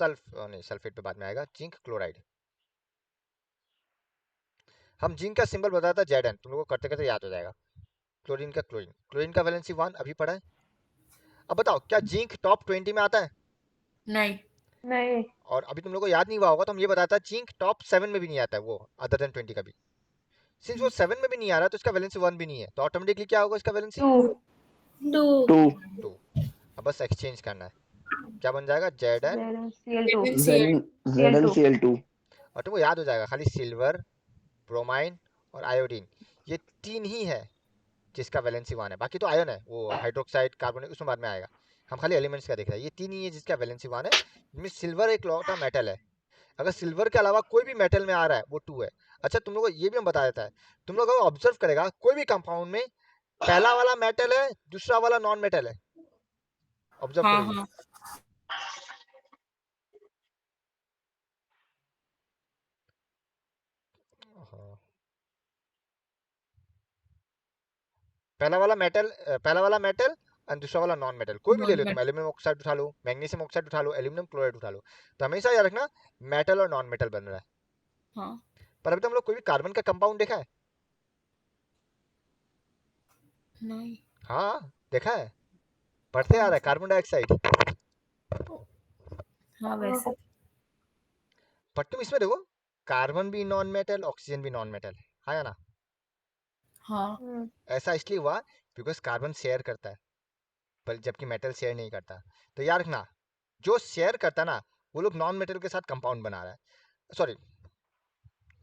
S1: नहीं, सल्फेट पे बाद में आएगा, जिंक क्लोराइड। हम जिंक का सिंबल बताता Zn, तुम लोगों को करते करते याद हो जाएगा। क्लोरीन का क्लोरीन, क्लोरीन का वैलेंसी 1 अभी पढ़ा है। अब बताओ क्या जिंक टॉप 20 में आता है?
S2: नहीं
S6: नहीं
S1: और अभी तुम लोगों को याद नहीं हुआ होगा तो हम ये बताता, जिंक टॉप 7 में भी नहीं आता है, वो अदर देन 20 का भी। सिंस वो 7 में भी नहीं आ रहा तो इसका वैलेंसी 1 भी नहीं है, तो ऑटोमेटिकली क्या होगा इसका वैलेंसी?
S6: 2
S5: 2
S1: 2। अब बस एक्सचेंज करना है, क्या बन जाएगा, Zn।
S6: Cl2
S2: ZnCl
S4: ZnCl2
S1: और तुमको याद हो जाएगा, खाली सिल्वर, ब्रोमाइन और आयोडीन, ये 3 ही है जिसका वैलेंसी 1 है, बाकी तो आयन है, वो हाइड्रोक्साइड, कार्बन, उसमें बाद में आएगा। हम खाली एलिमेंट्स का देख रहे हैं, ये 3 ही है जिसका वैलेंसी 1 है, जिसमें सिल्वर एक लौटा मेटल है। अगर सिल्वर के अलावा कोई भी मेटल में आ रहा है वो 2 है। अच्छा तुम लोगों को ये भी हम बता देता है, तुम लोग अगर ऑब्जर्व करेगा कोई भी कंपाउंड में पहला वाला मेटल है, दूसरा वाला नॉन मेटल है, ऑब्जर्व
S2: हाँ
S1: करो ये।
S2: हाँ
S1: हाँ। पहला वाला मेटल और दूसरा वाला नॉन मेटल, कोई भी ले
S2: नॉन
S1: लो तुम,
S2: मेटल
S1: एल्यूमिनियम ऑक्साइड उठा लो, मैग्नीशियम ऑक्साइड उठा लो, एल्यूमिनियम क्लोराइड उठा लो, तो हमेशा याद रखना मेटल और नॉन मेटल बन रहा है।
S2: हाँ
S1: पर अभी तो हम लोग कोई भी कार्बन का कंपाउंड देखा है?
S2: नहीं
S1: हाँ देखा है, पढ़ते आ रहा है, कार्बन डाइऑक्साइड।
S2: हाँ वैसे
S1: पर तुम इसमें देखो, कार्बन भी नॉन मेटल, ऑक्सीजन भी नॉन मेटल है या ना?
S2: हाँ
S1: ऐसा इसलिए हुआ बिकॉज कार्बन शेयर करता है, पर जबकि मेटल शेयर नहीं करता। तो याद रखना, जो शेयर करता है ना, वो लोग नॉन मेटल के साथ कंपाउंड बना रहा है, सॉरी,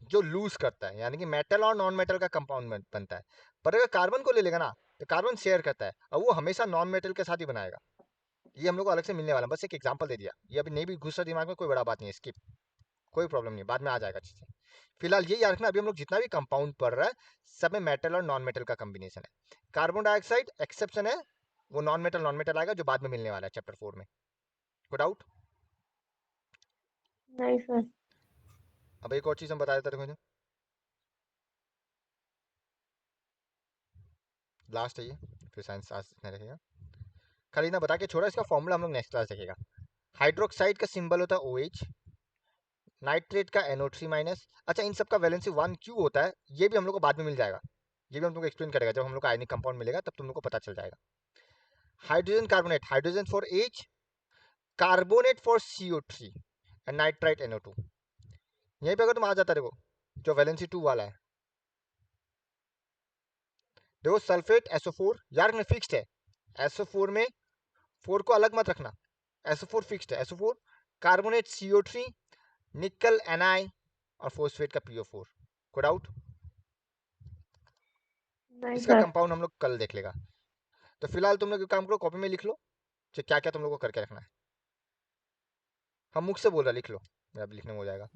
S1: जो लूज करता है, यानी कि मेटल और नॉन मेटल का कंपाउंड बनता है। पर अगर कार्बन को ले लेगा ना, तो कार्बन शेयर करता है और वो हमेशा नॉन मेटल के साथ ही बनाएगा। ये हम लोग को अलग से मिलने वाला है, बस एक एग्जांपल दे दिया, ये अभी नहीं भी घुस रहा दिमाग में, कोई बड़ा बात नहीं है, स्किप, कोई प्रॉब्लम नहीं, बाद में आ जाएगा अच्छे से। फिलहाल ये याद रखना, अभी हम लोग जितना भी कंपाउंड पढ़ रहा है सब में मेटल और नॉन मेटल का कॉम्बिनेशन है। कार्बन डाइऑक्साइड एक्सेप्शन है, वो नॉन मेटल आएगा जो बाद में मिलने वाला है चैप्टर 4 में। कोई डाउट?
S6: नहीं सर
S1: अब एक और चीज हम बता देते हैं, लास्ट है ये, फिर साइंस आज इतना रहेगा, खाली ना बता के छोड़ा, इसका फॉर्मूला हम लोग नेक्स्ट क्लास देखेगा। हाइड्रोक्साइड का सिंबल होता है OH, नाइट्रेट का NO3-। अच्छा इन सब का वैलेंसी 1 क्यों होता है ये भी हम लोग को बाद में मिल जाएगा, ये भी हम लोग को एक्सप्लेन करेगा, जब हम लोग का आयनिक कंपाउंड मिलेगा तब तुम लोग को पता चल जाएगा। Hydrogen carbonate, hydrogen for H, carbonate for CO3 and nitrite NO2। यहीं पे अगर तुम आ जाता देखो, जो वैलेंसी 2 वाला है, देखो सल्फेट SO4, यार में फिक्स्ड है, SO4 में 4 को अलग मत रखना, SO4 फिक्स्ड है, SO4, कार्बोनेट CO3, निकल Na और फोस्फेट का PO4। कोई डाउट?
S6: नहीं
S1: इसका
S6: सर
S1: कंपाउंड हम लोग कल देख लेगा। तो फिलहाल तुम लोग एक काम करो, कॉपी में लिख लो क्या क्या तुम लोग को करके रखना है, हम मुख से बोल रहा, लिख लो, मेरा लिखने में हो जाएगा।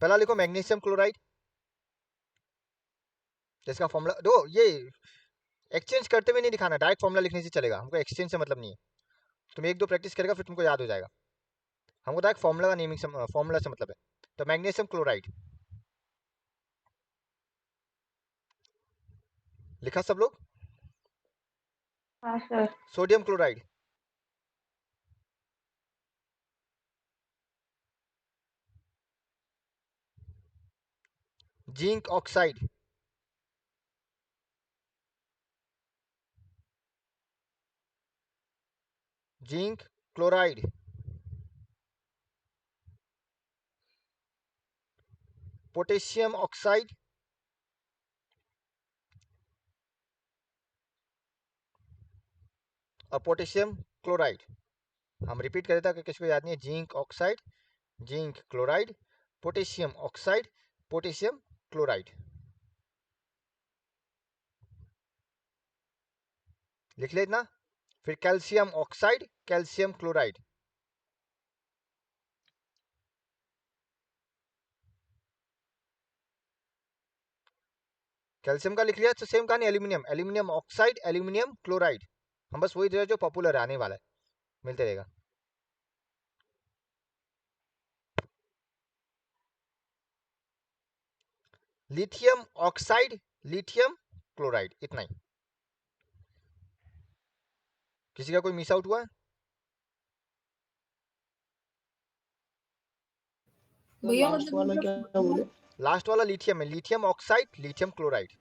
S1: पहला लिखो मैग्नीशियम क्लोराइड, जिसका फॉर्मूला दो, ये एक्सचेंज करते हुए नहीं दिखाना, डायरेक्ट फॉर्मूला लिखने से चलेगा, हमको एक्सचेंज से मतलब नहीं है। तुम एक दो प्रैक्टिस करेगा फिर तुमको याद हो जाएगा, हमको डायरेक्ट फॉर्मूला का नेमिंग से, फॉर्मूला से मतलब है। तो मैग्नीशियम क्लोराइड लिखा सब लोग?
S6: हाँ sir
S1: sodium chloride, zinc oxide, zinc chloride, potassium oxide, और पोटेशियम क्लोराइड। हम रिपीट कर देता कि किसी को याद नहीं है, zinc oxide, zinc chloride, potassium oxide, potassium chloride. लिख लेना। फिर calcium oxide, calcium chloride, calcium का लिख लिया तो सेम कहानी aluminium, aluminium oxide, aluminium chloride. हम बस वही दे रहे जो पॉपुलर आने वाला है, मिलते रहेगा। लिथियम ऑक्साइड, लिथियम क्लोराइड, इतना ही। किसी का कोई मिस आउट हुआ है?
S2: भैया
S4: लास्ट वाला क्या बोले?
S1: लास्ट वाला लिथियम है, लिथियम ऑक्साइड, लिथियम क्लोराइड।